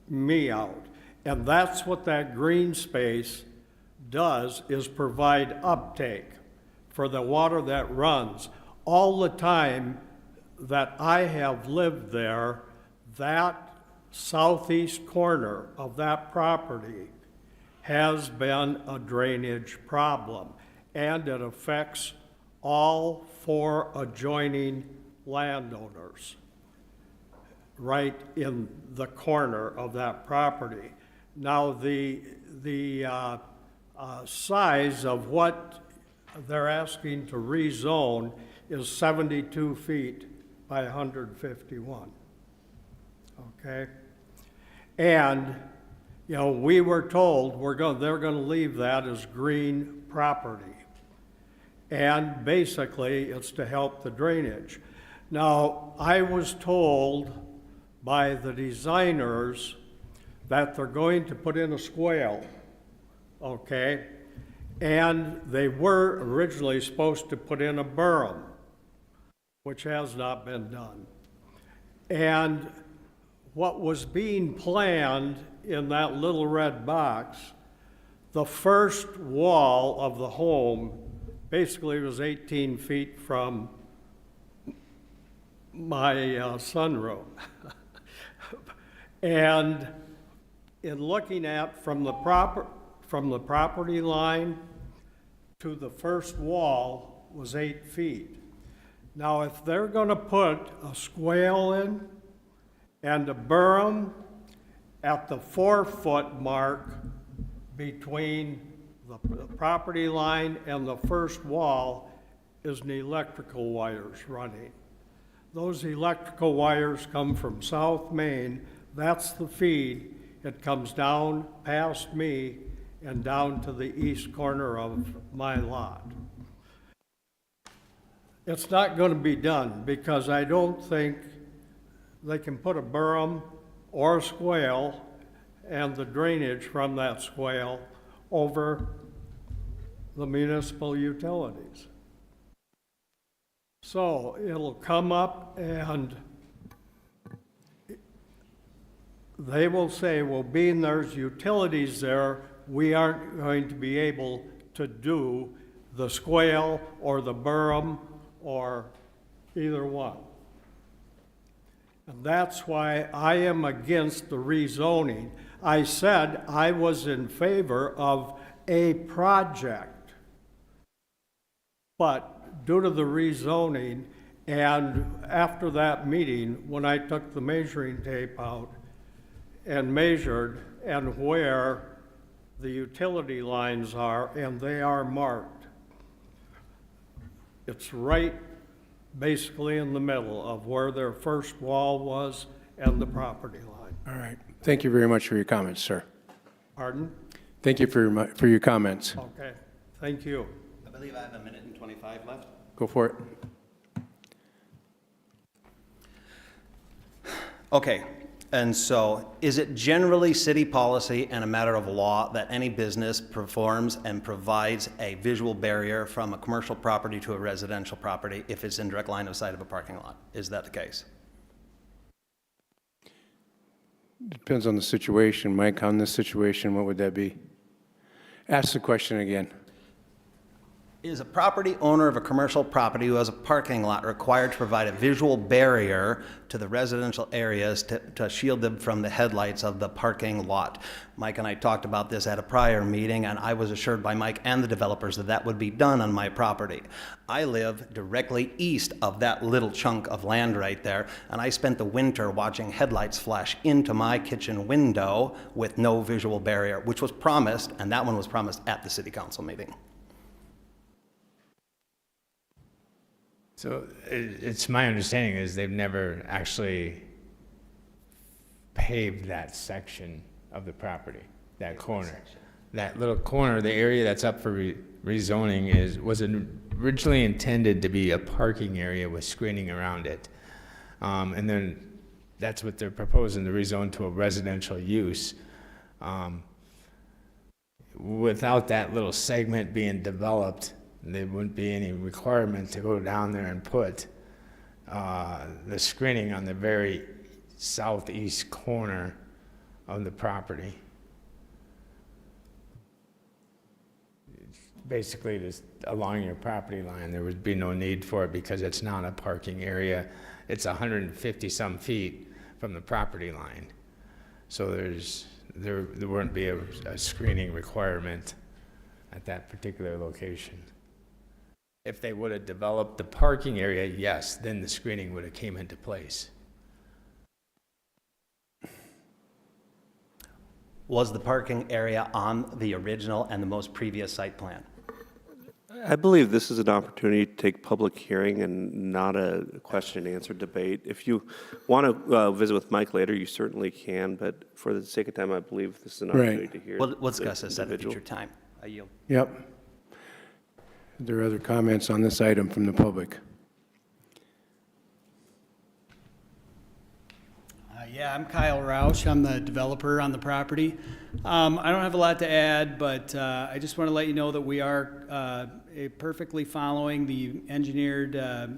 me out. And that's what that green space does, is provide uptake for the water that runs. All the time that I have lived there, that southeast corner of that property has been a drainage problem, and it affects all 4 adjoining landowners right in the corner of that property. Now, the size of what they're asking to rezone is 72 feet by 151, okay? And, you know, we were told they're gonna leave that as green property. And basically, it's to help the drainage. Now, I was told by the designers that they're going to put in a swale, okay? And they were originally supposed to put in a berm, which has not been done. And what was being planned in that little red box, the first wall of the home basically was 18 feet from my sunroom. And in looking at from the property line to the first wall was 8 feet. Now, if they're gonna put a swale in and a berm at the 4-foot mark between the property line and the first wall is the electrical wires running. Those electrical wires come from South Main. That's the feed. It comes down past me and down to the east corner of my lot. It's not going to be done because I don't think they can put a berm or a swale and the drainage from that swale over the municipal utilities. So it'll come up and they will say, well, being there's utilities there, we aren't going to be able to do the swale or the berm or either one. And that's why I am against the rezoning. I said I was in favor of a project, but due to the rezoning, and after that meeting, when I took the measuring tape out and measured and where the utility lines are, and they are marked, it's right basically in the middle of where their first wall was and the property line. All right. Thank you very much for your comments, sir. Pardon? Thank you for your comments. Okay, thank you. I believe I have 1 minute and 25 left. Go for it. Okay, and so is it generally city policy and a matter of law that any business performs and provides a visual barrier from a commercial property to a residential property if it's in direct line of sight of a parking lot? Is that the case? Depends on the situation. Mike, on this situation, what would that be? Ask the question again. Is a property owner of a commercial property who has a parking lot required to provide a visual barrier to the residential areas to shield them from the headlights of the parking lot? Mike and I talked about this at a prior meeting, and I was assured by Mike and the developers that that would be done on my property. I live directly east of that little chunk of land right there, and I spent the winter watching headlights flash into my kitchen window with no visual barrier, which was promised, and that one was promised at the city council meeting. So it's my understanding is they've never actually paved that section of the property, that corner. That little corner, the area that's up for rezoning was originally intended to be a parking area with screening around it. And then that's what they're proposing, to rezone to a residential use. Without that little segment being developed, there wouldn't be any requirement to go down there and put the screening on the very southeast corner of the property. Basically, just along your property line, there would be no need for it because it's not a parking area. It's 150-some feet from the property line. So there wouldn't be a screening requirement at that particular location. If they would have developed the parking area, yes, then the screening would have came into place. Was the parking area on the original and the most previous site plan? I believe this is an opportunity to take public hearing and not a question and answer debate. If you want to visit with Mike later, you certainly can, but for the sake of time, I believe this is an opportunity to hear. We'll discuss the this at a individual. future time. I yield. Yep. Are there other comments on this item from the public? Yeah, I'm Kyle Roush. I'm the developer on the property. I don't have a lot to add, but I just want to let you know that we are perfectly following the engineered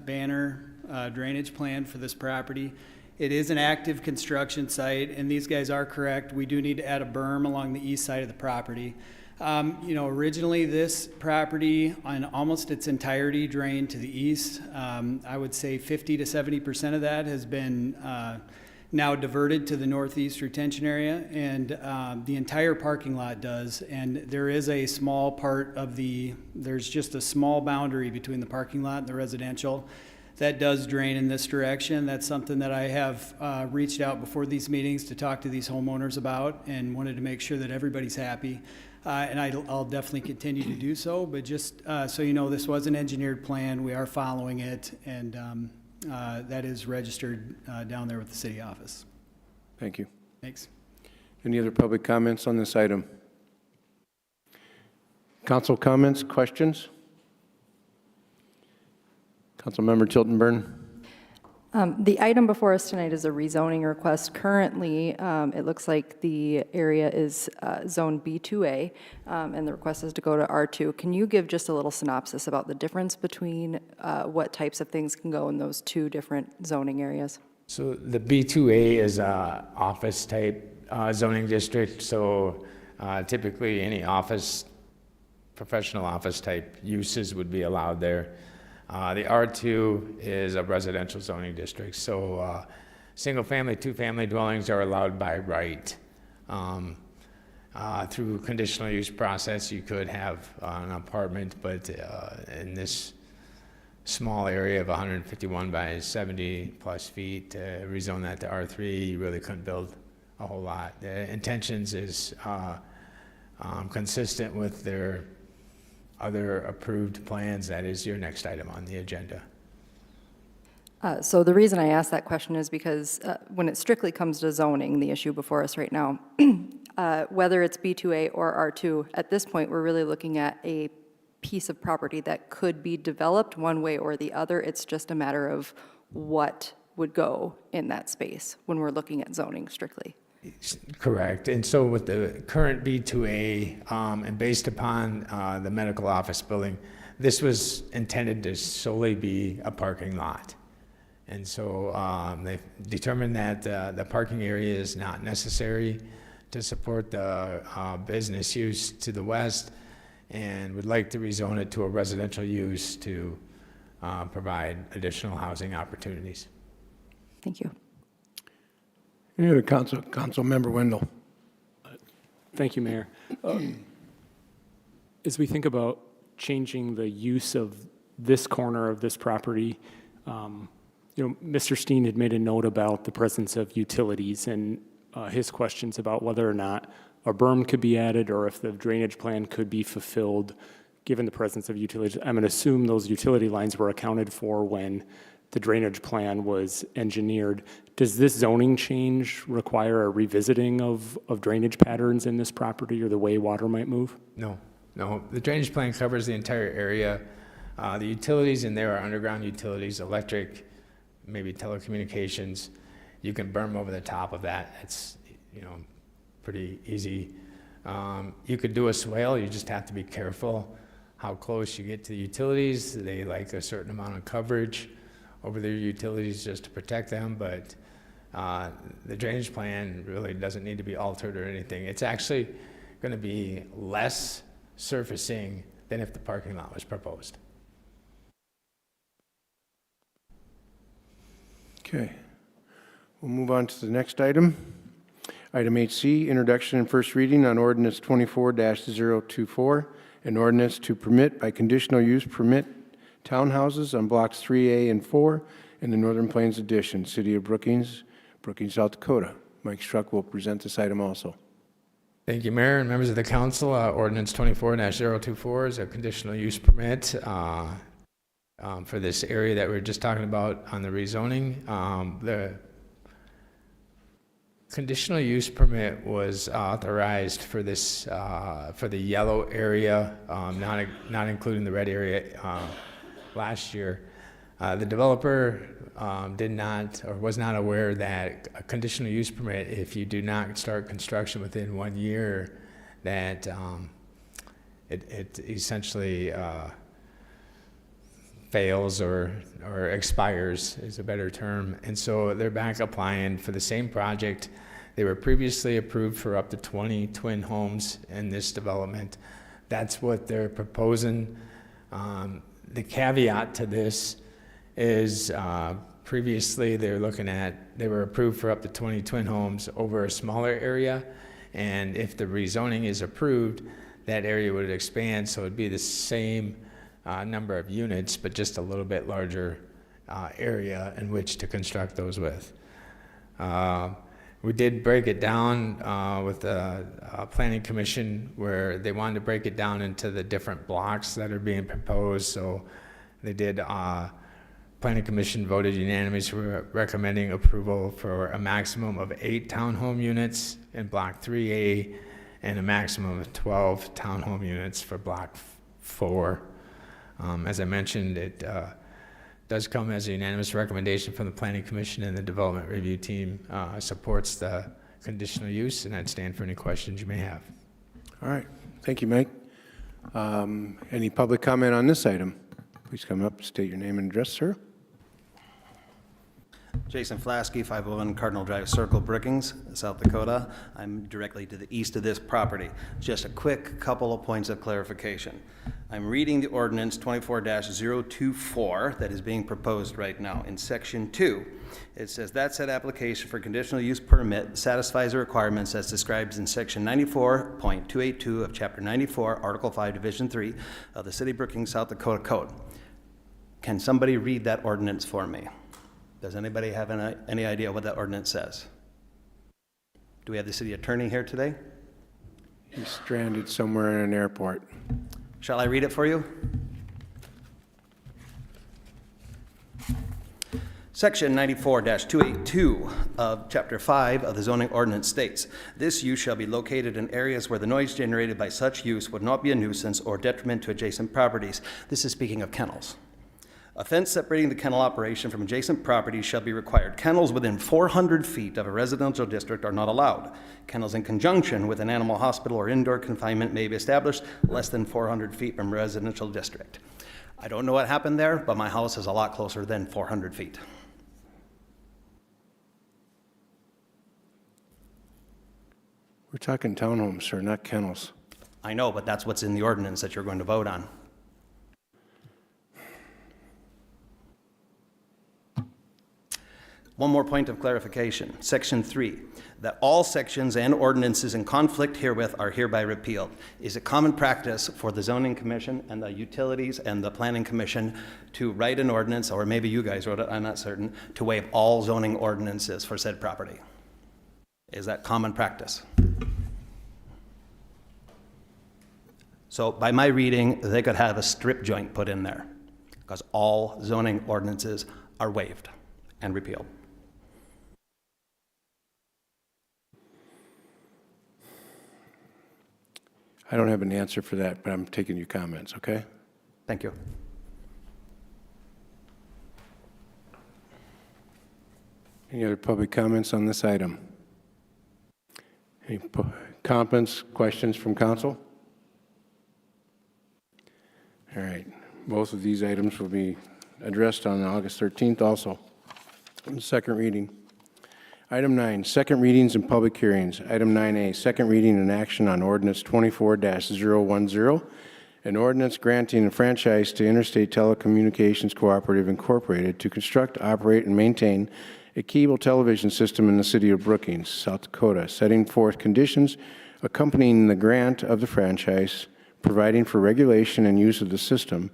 banner drainage plan for this property. It is an active construction site, and these guys are correct. We do need to add a berm along the east side of the property. Originally this property on almost its entirety drained to the east. I would say 50 to 70% of that has been now diverted to the northeast retention area, and the entire parking lot does. And there is a small part of there's just a small boundary between the parking lot and the residential that does drain in this direction. That's something that I have reached out before these meetings to talk to these homeowners about, and wanted to make sure that everybody's happy. And I'll definitely continue to do so, but just so you know, this was an engineered plan. We are following it, and that is registered down there with the city office. Thank you. Thanks. Any other public comments on this item? Council comments, questions? Councilmember Tilton-Burn. The item before us tonight is a rezoning request. Currently, it looks like the area is Zone B2A, and the request is to go to R2. Can you give just a little synopsis about the difference between what types of things can go in those two different zoning areas? So the B2A is a office type zoning district. So typically any professional office type uses would be allowed there. The R2 is a residential zoning district, so single-family, two-family dwellings are allowed by right. Through conditional use process, you could have an apartment, but in this small area of 151 by 70 plus feet, rezone that to R3, you really couldn't build a whole lot. The intentions is consistent with their other approved plans. That is your next item on the agenda. So the reason I asked that question is because when it strictly comes to zoning, the issue before us right now, whether it's B2A or R2, at this point, we're really looking at a piece of property that could be developed one way or the other. It's just a matter of what would go in that space when we're looking at zoning strictly. Correct. And so with the current B2A, and based upon the medical office building, this was intended to solely be a parking lot. And so they've determined that the parking area is not necessary to support the business use to the west, and would like to rezone it to a residential use to provide additional housing opportunities. Thank you. Any other council member Wendell? Thank you, Mayor. As we think about changing the use of this corner of this property, Mr. Steen had made a note about the presence of utilities and his questions about whether or not a berm could be added or if the drainage plan could be fulfilled given the presence of utilities. I'm going to assume those utility lines were accounted for when the drainage plan was engineered. Does this zoning change require a revisiting of drainage patterns in this property or the way water might move? No. The drainage plan covers the entire area. The utilities in there are underground utilities, electric, maybe telecommunications. You can berm over the top of that. It's, pretty easy. You could do a swale, you just have to be careful how close you get to the utilities. They like a certain amount of coverage over their utilities just to protect them, but the drainage plan really doesn't need to be altered or anything. It's actually going to be less surfacing than if the parking lot was proposed. Okay. We'll move on to the next item. Item 8C, introduction and first reading on ordinance 24-024, an ordinance to permit by conditional use permit townhouses on blocks 3A and 4 in the Northern Plains Edition, City of Brookings, Brookings, South Dakota. Mike Struck will present this item also. Thank you, Mayor and members of the council. Ordinance 24-024 is a conditional use permit for this area that we were just talking about on the rezoning. The conditional use permit was authorized for this, for the yellow area, not including the red area last year. The developer did not or was not aware that a conditional use permit, if you do not start construction within 1 year, that it essentially fails or expires is a better term. And so they're back applying for the same project. They were previously approved for up to 20 twin homes in this development. That's what they're proposing. The caveat to this is previously they were approved for up to 20 twin homes over a smaller area, and if the rezoning is approved, that area would expand, so it'd be the same number of units, but just a little bit larger area in which to construct those with. We did break it down with the Planning Commission, where they wanted to break it down into the different blocks that are being proposed. So they did, Planning Commission voted unanimously recommending approval for a maximum of 8 townhome units in Block 3A and a maximum of 12 townhome units for Block 4. As I mentioned, it does come as a unanimous recommendation from the Planning Commission, and the Development Review Team supports the conditional use, and I'd stand for any questions you may have. All right. Thank you, Mike. Any public comment on this item? Please come up, state your name and address, sir. Jason Flasky, 501 Cardinal Drive Circle, Brookings, South Dakota. I'm directly to the east of this property. Just a quick couple of points of clarification. I'm reading the ordinance 24-024 that is being proposed right now. In section 2, it says that said application for conditional use permit satisfies the requirements as described in section 94.282 of chapter 94, article 5, division 3 of the City of Brookings, South Dakota Code. Can somebody read that ordinance for me? Does anybody have any idea what that ordinance says? Do we have the city attorney here today? He's stranded somewhere in an airport. Shall I read it for you? Section 94-282 of Chapter 5 of the zoning ordinance states, this use shall be located in areas where the noise generated by such use would not be a nuisance or detriment to adjacent properties. This is speaking of kennels. A fence separating the kennel operation from adjacent properties shall be required. Kennels within 400 feet of a residential district are not allowed. Kennels in conjunction with an animal hospital or indoor confinement may be established less than 400 feet from a residential district. I don't know what happened there, but my house is a lot closer than 400 feet. We're talking townhomes, sir, not kennels. I know, but that's what's in the ordinance that you're going to vote on. One more point of clarification. Section 3, that all sections and ordinances in conflict herewith are hereby repealed. Is it common practice for the Zoning Commission and the Utilities and the Planning Commission to write an ordinance, or maybe you guys wrote it, I'm not certain, to waive all zoning ordinances for said property? Is that common practice? So by my reading, they could have a strip joint put in there because all zoning ordinances are waived and repealed. I don't have an answer for that, but I'm taking your comments, okay? Thank you. Any other public comments on this item? Any comments, questions from council? All right. Both of these items will be addressed on August 13th also. Second reading. Item 9, second readings and public hearings. Item 9A, second reading and action on ordinance 24-010, an ordinance granting a franchise to Interstate Telecommunications Cooperative Incorporated to construct, operate, and maintain a cable television system in the city of Brookings, South Dakota, setting forth conditions accompanying the grant of the franchise, providing for regulation and use of the system,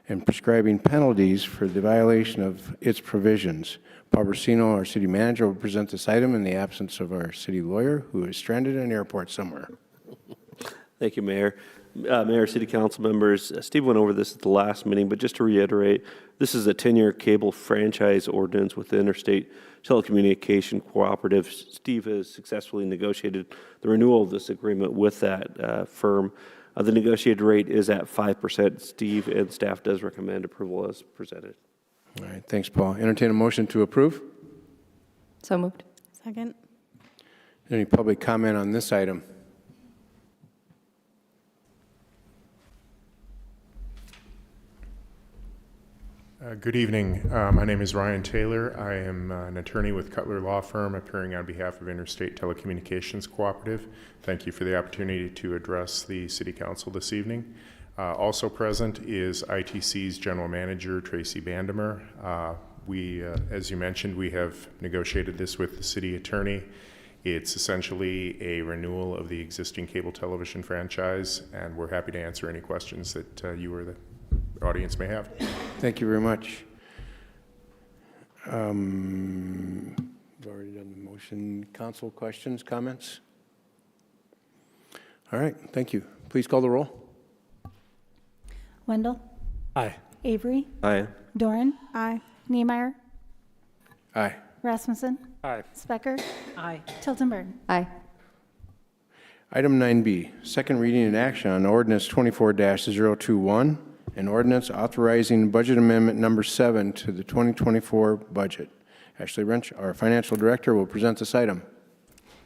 and prescribing penalties for the violation of its provisions. Paul Brasino, our city manager, will present this item in the absence of our city lawyer, who is stranded in an airport somewhere. Thank you, Mayor. Mayor, City Council members, Steve went over this at the last meeting, but just to reiterate, this is a 10-year cable franchise ordinance with the Interstate Telecommunication Cooperative. Steve has successfully negotiated the renewal of this agreement with that firm. The negotiated rate is at 5%. Steve and staff does recommend approval as presented. All right, thanks, Paul. Entertain a motion to approve. So moved. Second. Any public comment on this item? Good evening. My name is Ryan Taylor. I am an attorney with Cutler Law Firm, appearing on behalf of Interstate Telecommunications Cooperative. Thank you for the opportunity to address the City Council this evening. Also present is ITC's General Manager, Tracy Bandemer. As you mentioned, we have negotiated this with the City Attorney. It's essentially a renewal of the existing cable television franchise, and we're happy to answer any questions that you or the audience may have. Thank you very much. We've already done the motion. Council questions, comments? All right, thank you. Please call the roll. Wendell? Aye. Avery? Aye. Doran? Aye. Niemeyer? Aye. Rasmussen? Aye. Specker? Aye. Tiltonburn? Aye. Item 9B, second reading and action on ordinance 24-021, an ordinance authorizing budget amendment number 7 to the 2024 budget. Ashley Wrench, our financial director, will present this item.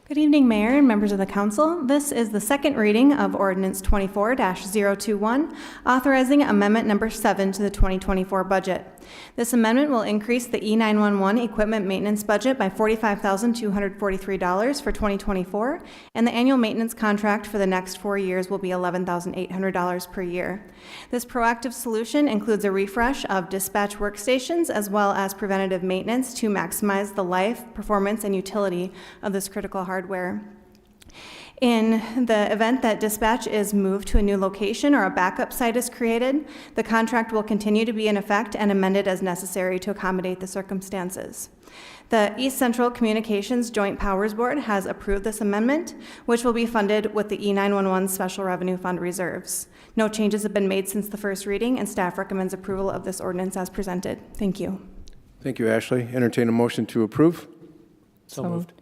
Good evening, Mayor and members of the council. This is the second reading of Ordinance 24-021, authorizing Amendment Number 7 to the 2024 budget. This amendment will increase the E911 equipment maintenance budget by $45,243 for 2024, and the annual maintenance contract for the next 4 years will be $11,800 per year. This proactive solution includes a refresh of dispatch workstations as well as preventative maintenance to maximize the life, performance, and utility of this critical hardware. In the event that dispatch is moved to a new location or a backup site is created, the contract will continue to be in effect and amended as necessary to accommodate the circumstances. The East Central Communications Joint Powers Board has approved this amendment, which will be funded with the E911 Special Revenue Fund reserves. No changes have been made since the first reading, and staff recommends approval of this ordinance as presented. Thank you. Thank you, Ashley. Entertain a motion to approve. So moved.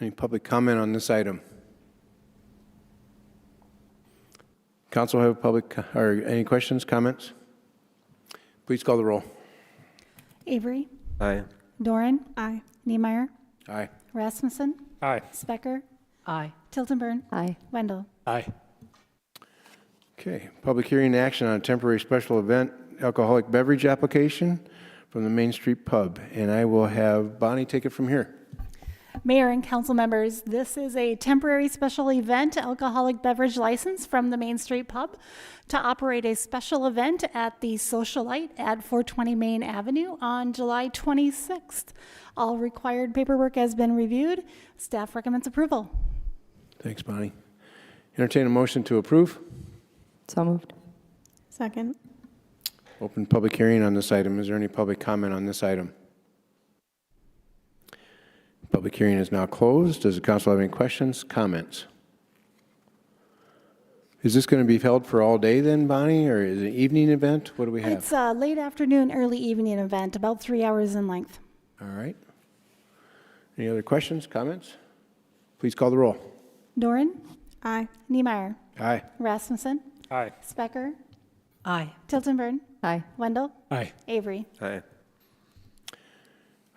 Any public comment on this item? Council have public or any questions, comments? Please call the roll. Avery? Aye. Doran? Aye. Niemeyer? Aye. Rasmussen? Aye. Specker? Aye. Tiltonburn? Aye. Wendell? Aye. Okay, public hearing and action on a temporary special event alcoholic beverage application from the Main Street Pub. And I will have Bonnie take it from here. Mayor and council members, this is a temporary special event alcoholic beverage license from the Main Street Pub to operate a special event at the Socialite at 420 Main Avenue on July 26th. All required paperwork has been reviewed. Staff recommends approval. Thanks, Bonnie. Entertain a motion to approve. So moved. Second. Open public hearing on this item. Is there any public comment on this item? Public hearing is now closed. Does the council have any questions, comments? Is this going to be held for all day then, Bonnie, or is it an evening event? What do we have? It's a late afternoon, early evening event, about 3 hours in length. All right. Any other questions, comments? Please call the roll. Doran? Aye. Niemeyer? Aye. Rasmussen? Aye. Specker? Aye. Tiltonburn? Aye. Wendell? Aye. Avery? Aye.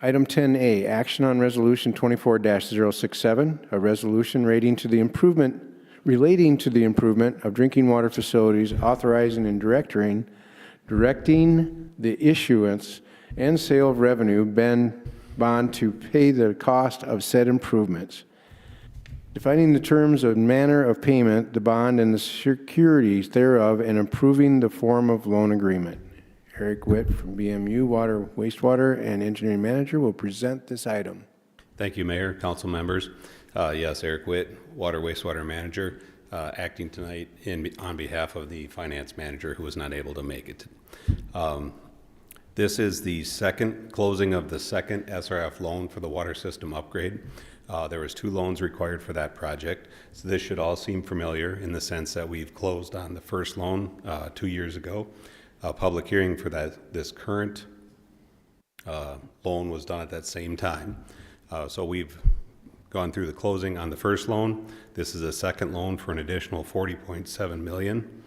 Item 10A, action on Resolution 24-067, a resolution relating to the improvement of drinking water facilities, authorizing and directing the issuance and sale of revenue bond to pay the cost of said improvements, defining the terms of manner of payment, the bond, and the securities thereof, and approving the form of loan agreement. Eric Witt from BMU Water, Wastewater, and Engineering Manager will present this item. Thank you, Mayor, council members. Yes, Eric Witt, Water, Wastewater Manager, acting tonight on behalf of the Finance Manager who was not able to make it. This is the second closing of the second SRF loan for the water system upgrade. There was 2 loans required for that project. So this should all seem familiar in the sense that we've closed on the first loan 2 years ago. A public hearing for this current loan was done at that same time. So we've gone through the closing on the first loan. This is a second loan for an additional $40.7 million.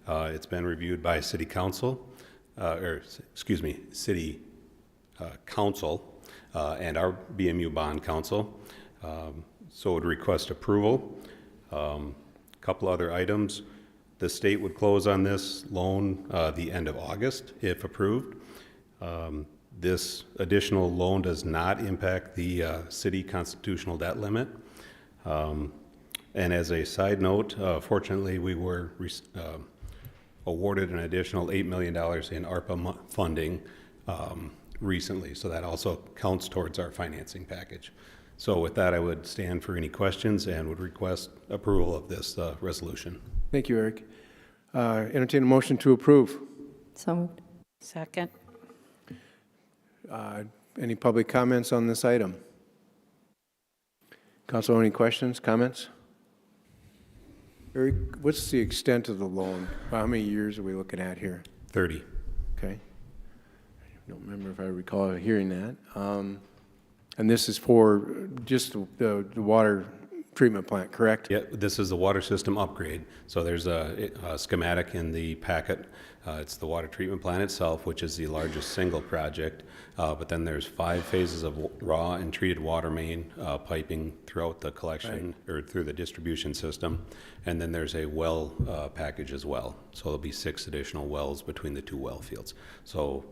It's been reviewed by City Council, City Council and our BMU Bond Council. So would request approval. Couple other items. The state would close on this loan the end of August if approved. This additional loan does not impact the city constitutional debt limit. And as a side note, fortunately, we were awarded an additional $8 million in ARPA funding recently, so that also counts towards our financing package. So with that, I would stand for any questions and would request approval of this resolution. Thank you, Eric. Entertain a motion to approve. So moved. Second. Any public comments on this item? Council, any questions, comments? Eric, what's the extent of the loan? How many years are we looking at here? 30. Okay. I don't remember if I recall hearing that. And this is for just the water treatment plant, correct? Yeah, this is the water system upgrade. So there's a schematic in the packet. It's the water treatment plant itself, which is the largest single project. But then there's 5 phases of raw and treated water main piping throughout the collection or through the distribution system. And then there's a well package as well. So there'll be 6 additional wells between the 2 well fields. So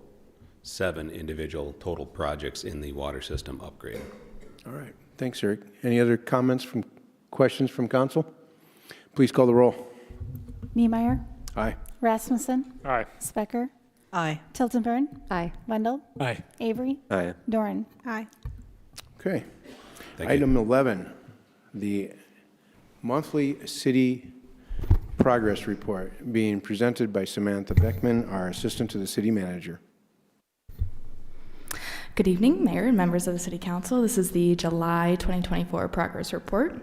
7 individual total projects in the water system upgrade. All right. Thanks, Eric. Any other comments questions from council? Please call the roll. Niemeyer. Aye. Rasmussen. Aye. Specker. Aye. Tiltonburn. Aye. Wendell. Aye. Avery. Aye. Doran. Aye. Okay. Thank you. Item 11, the monthly city progress report being presented by Samantha Beckman, our assistant to the city manager. Good evening, Mayor and members of the City Council. This is the July 2024 progress report.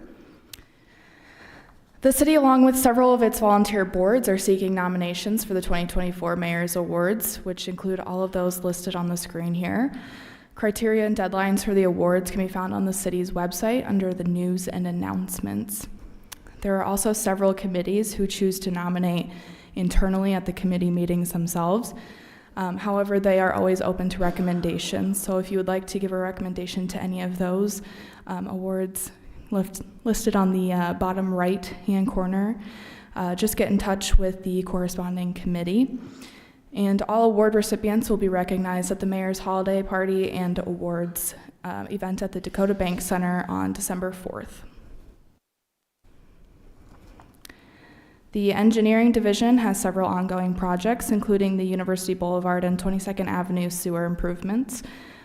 The city, along with several of its volunteer boards, are seeking nominations for the 2024 Mayor's Awards, which include all of those listed on the screen here. Criteria and deadlines for the awards can be found on the city's website under the news and announcements. There are also several committees who choose to nominate internally at the committee meetings themselves. However, they are always open to recommendations. So if you would like to give a recommendation to any of those awards listed on the bottom right-hand corner, just get in touch with the corresponding committee. And all award recipients will be recognized at the Mayor's Holiday Party and Awards event at the Dakota Bank Center on December 4th. The engineering division has several ongoing projects, including the University Boulevard and 22nd Avenue sewer improvements,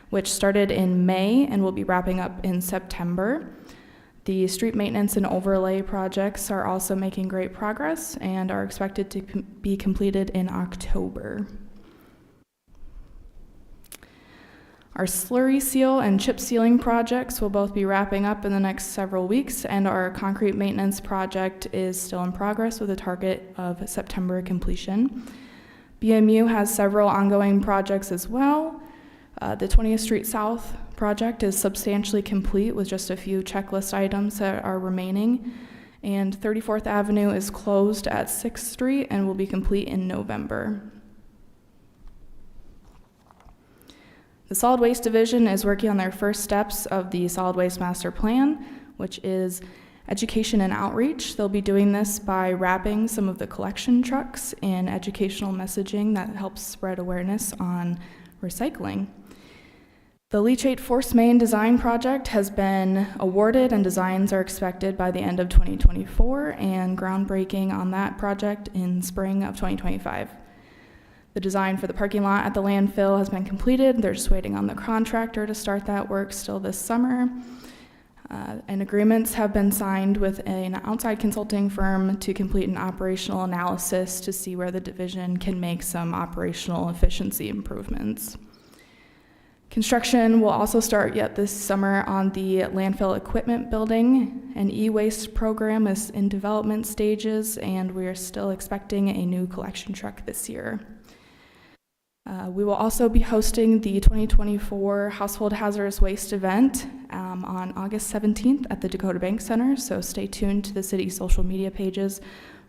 which started in May and will be wrapping up in September. The street maintenance and overlay projects are also making great progress and are expected to be completed in October. Our slurry seal and chip sealing projects will both be wrapping up in the next several weeks, and our concrete maintenance project is still in progress with a target of September completion. BMU has several ongoing projects as well. The 20th Street South project is substantially complete with just a few checklist items that are remaining, and 34th Avenue is closed at 6th Street and will be complete in November. The Solid Waste Division is working on their first steps of the Solid Waste Master Plan, which is education and outreach. They'll be doing this by wrapping some of the collection trucks in educational messaging that helps spread awareness on recycling. The leachate force main design project has been awarded and designs are expected by the end of 2024 and groundbreaking on that project in spring of 2025. The design for the parking lot at the landfill has been completed. They're just waiting on the contractor to start that work still this summer. And agreements have been signed with an outside consulting firm to complete an operational analysis to see where the division can make some operational efficiency improvements. Construction will also start yet this summer on the landfill equipment building. An e-waste program is in development stages, and we are still expecting a new collection truck this year. We will also be hosting the 2024 Household Hazardous Waste event on August 17th at the Dakota Bank Center, so stay tuned to the city's social media pages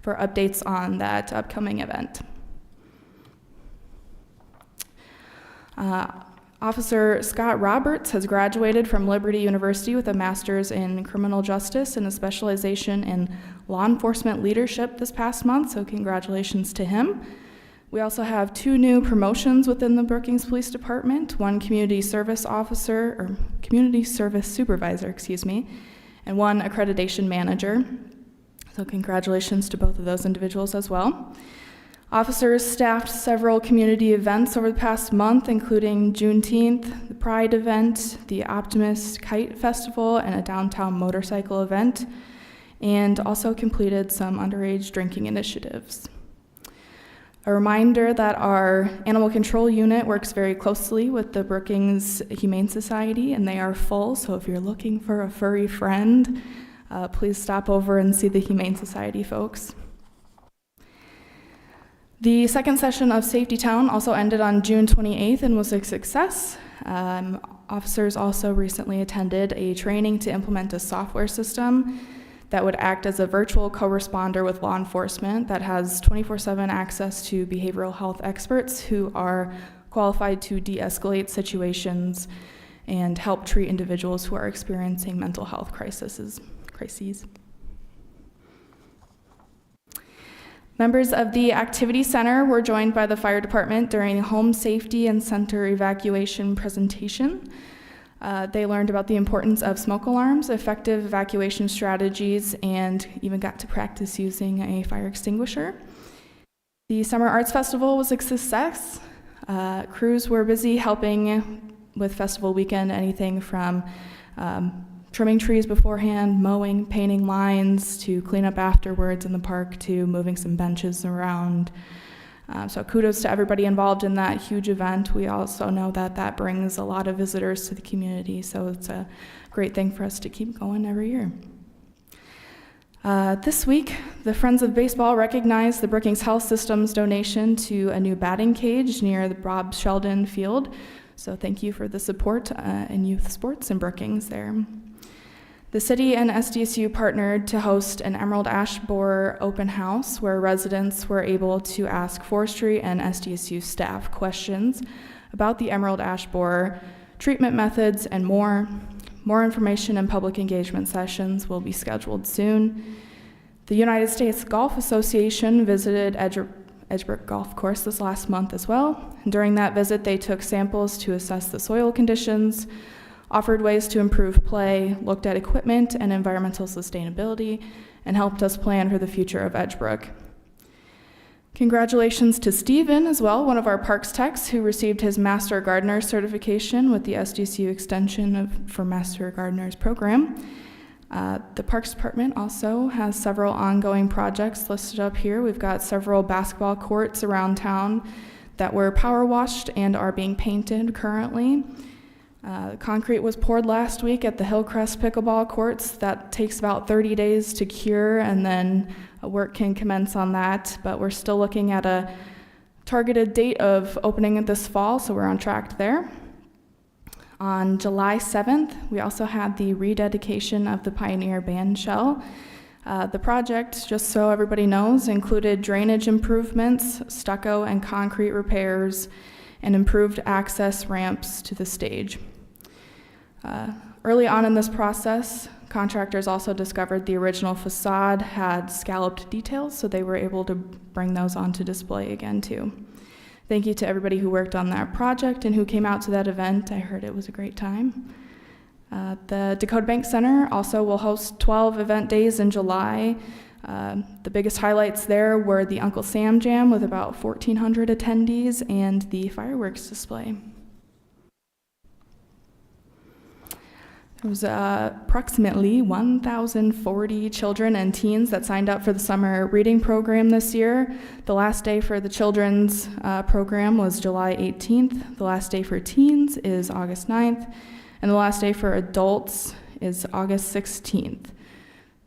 for updates on that upcoming event. Officer Scott Roberts has graduated from Liberty University with a master's in criminal justice and a specialization in law enforcement leadership this past month, so congratulations to him. We also have 2 new promotions within the Brookings Police Department, one community service supervisor, and one accreditation manager. So congratulations to both of those individuals as well. Officers staffed several community events over the past month, including Juneteenth, the Pride event, the Optimist Kite Festival, and a downtown motorcycle event, and also completed some underage drinking initiatives. A reminder that our animal control unit works very closely with the Brookings Humane Society, and they are full, so if you're looking for a furry friend, please stop over and see the Humane Society folks. The second session of Safety Town also ended on June 28th and was a success. Officers also recently attended a training to implement a software system that would act as a virtual co-responder with law enforcement that has 24/7 access to behavioral health experts who are qualified to de-escalate situations and help treat individuals who are experiencing mental health crises. Members of the Activity Center were joined by the fire department during a home safety and center evacuation presentation. They learned about the importance of smoke alarms, effective evacuation strategies, and even got to practice using a fire extinguisher. The Summer Arts Festival was a success. Crews were busy helping with festival weekend, anything from trimming trees beforehand, mowing, painting lines, to clean up afterwards in the park, to moving some benches around. So kudos to everybody involved in that huge event. We also know that that brings a lot of visitors to the community, so it's a great thing for us to keep going every year. This week, the Friends of Baseball recognized the Brookings Health System's donation to a new batting cage near the Bob Sheldon Field. So thank you for the support in youth sports in Brookings there. The city and SDSU partnered to host an emerald ash borer open house where residents were able to ask forestry and SDSU staff questions about the emerald ash borer, treatment methods, and more. More information and public engagement sessions will be scheduled soon. The United States Golf Association visited Edgebrook Golf Course this last month as well. During that visit, they took samples to assess the soil conditions, offered ways to improve play, looked at equipment and environmental sustainability, and helped us plan for the future of Edgebrook. Congratulations to Stephen as well, one of our Parks techs who received his Master Gardener certification with the SDSU extension for Master Gardeners program. The Parks Department also has several ongoing projects listed up here. We've got several basketball courts around town that were power washed and are being painted currently. Concrete was poured last week at the Hillcrest pickleball courts. That takes about 30 days to cure, and then work can commence on that, but we're still looking at a targeted date of opening it this fall, so we're on track there. On July 7th, we also had the rededication of the Pioneer Band Shell. The project, just so everybody knows, included drainage improvements, stucco and concrete repairs, and improved access ramps to the stage. Early on in this process, contractors also discovered the original facade had scalloped details, so they were able to bring those onto display again too. Thank you to everybody who worked on that project and who came out to that event. I heard it was a great time. The Dakota Bank Center also will host 12 event days in July. The biggest highlights there were the Uncle Sam Jam with about 1,400 attendees and the fireworks display. There was approximately 1,040 children and teens that signed up for the summer reading program this year. The last day for the children's program was July 18th. The last day for teens is August 9th. And the last day for adults is August 16th.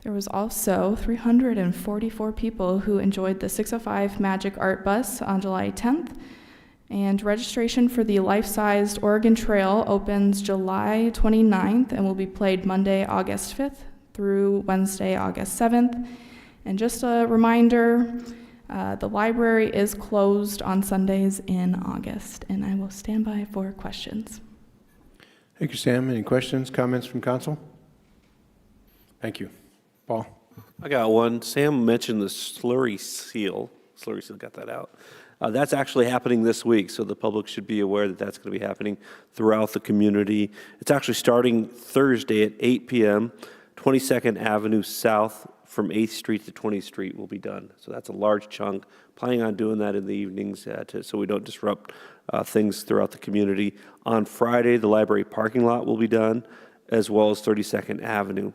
There was also 344 people who enjoyed the 605 Magic Art Bus on July 10th. And registration for the life-sized Oregon Trail opens July 29th and will be played Monday, August 5th through Wednesday, August 7th. And just a reminder, the library is closed on Sundays in August, and I will stand by for questions. Thank you, Sam. Any questions, comments from council? Thank you. Paul? I got one. Sam mentioned the slurry seal. Slurry seal, got that out. That's actually happening this week, so the public should be aware that that's going to be happening throughout the community. It's actually starting Thursday at 8 p.m. 22nd Avenue South from 8th Street to 20th Street will be done. So that's a large chunk. Planning on doing that in the evenings so we don't disrupt things throughout the community. On Friday, the library parking lot will be done, as well as 32nd Avenue.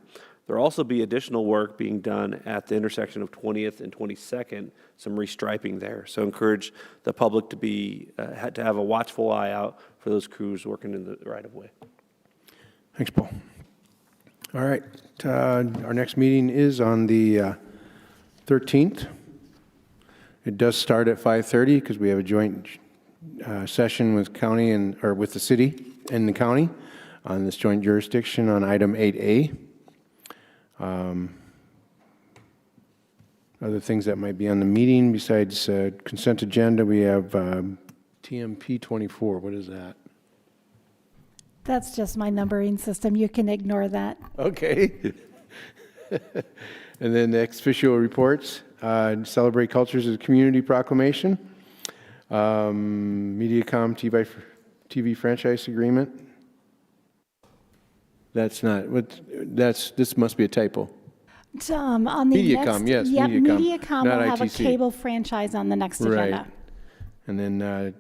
There'll also be additional work being done at the intersection of 20th and 22nd, some restriping there. So encourage the public to to have a watchful eye out for those crews working in the right-of-way. Thanks, Paul. All right, our next meeting is on the 13th. It does start at 5:30 because we have a joint session with county or with the city and the county on this joint jurisdiction on item 8A. Other things that might be on the meeting besides consent agenda, we have TMP 24. What is that? That's just my numbering system. You can ignore that. Okay. And then the ex officio reports, Celebrate Cultures as a Community Proclamation, Mediacom TV franchise agreement. That's not, this must be a typo. On the Mediacom, next, yes, yep, Mediacom, Mediacom not will have a ITC. cable franchise on the next agenda. Right. And then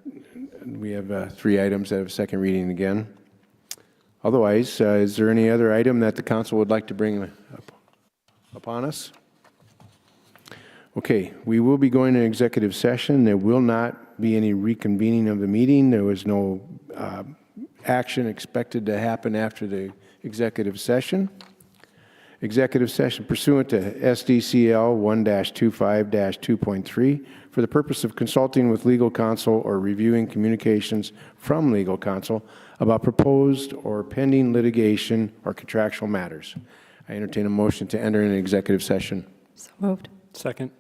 we have 3 items that have second reading again. Otherwise, is there any other item that the council would like to bring upon us? Okay, we will be going to executive session. There will not be any reconvening of the meeting. There was no action expected to happen after the executive session. Executive session pursuant to SDCL 1-25-2.3 for the purpose of consulting with legal counsel or reviewing communications from legal counsel about proposed or pending litigation or contractual matters. I entertain a motion to enter an executive session. So moved. Second.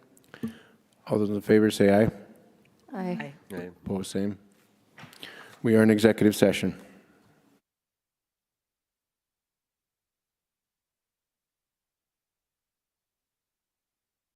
All those in favor say aye. Aye. Opposed, same. We are in executive session.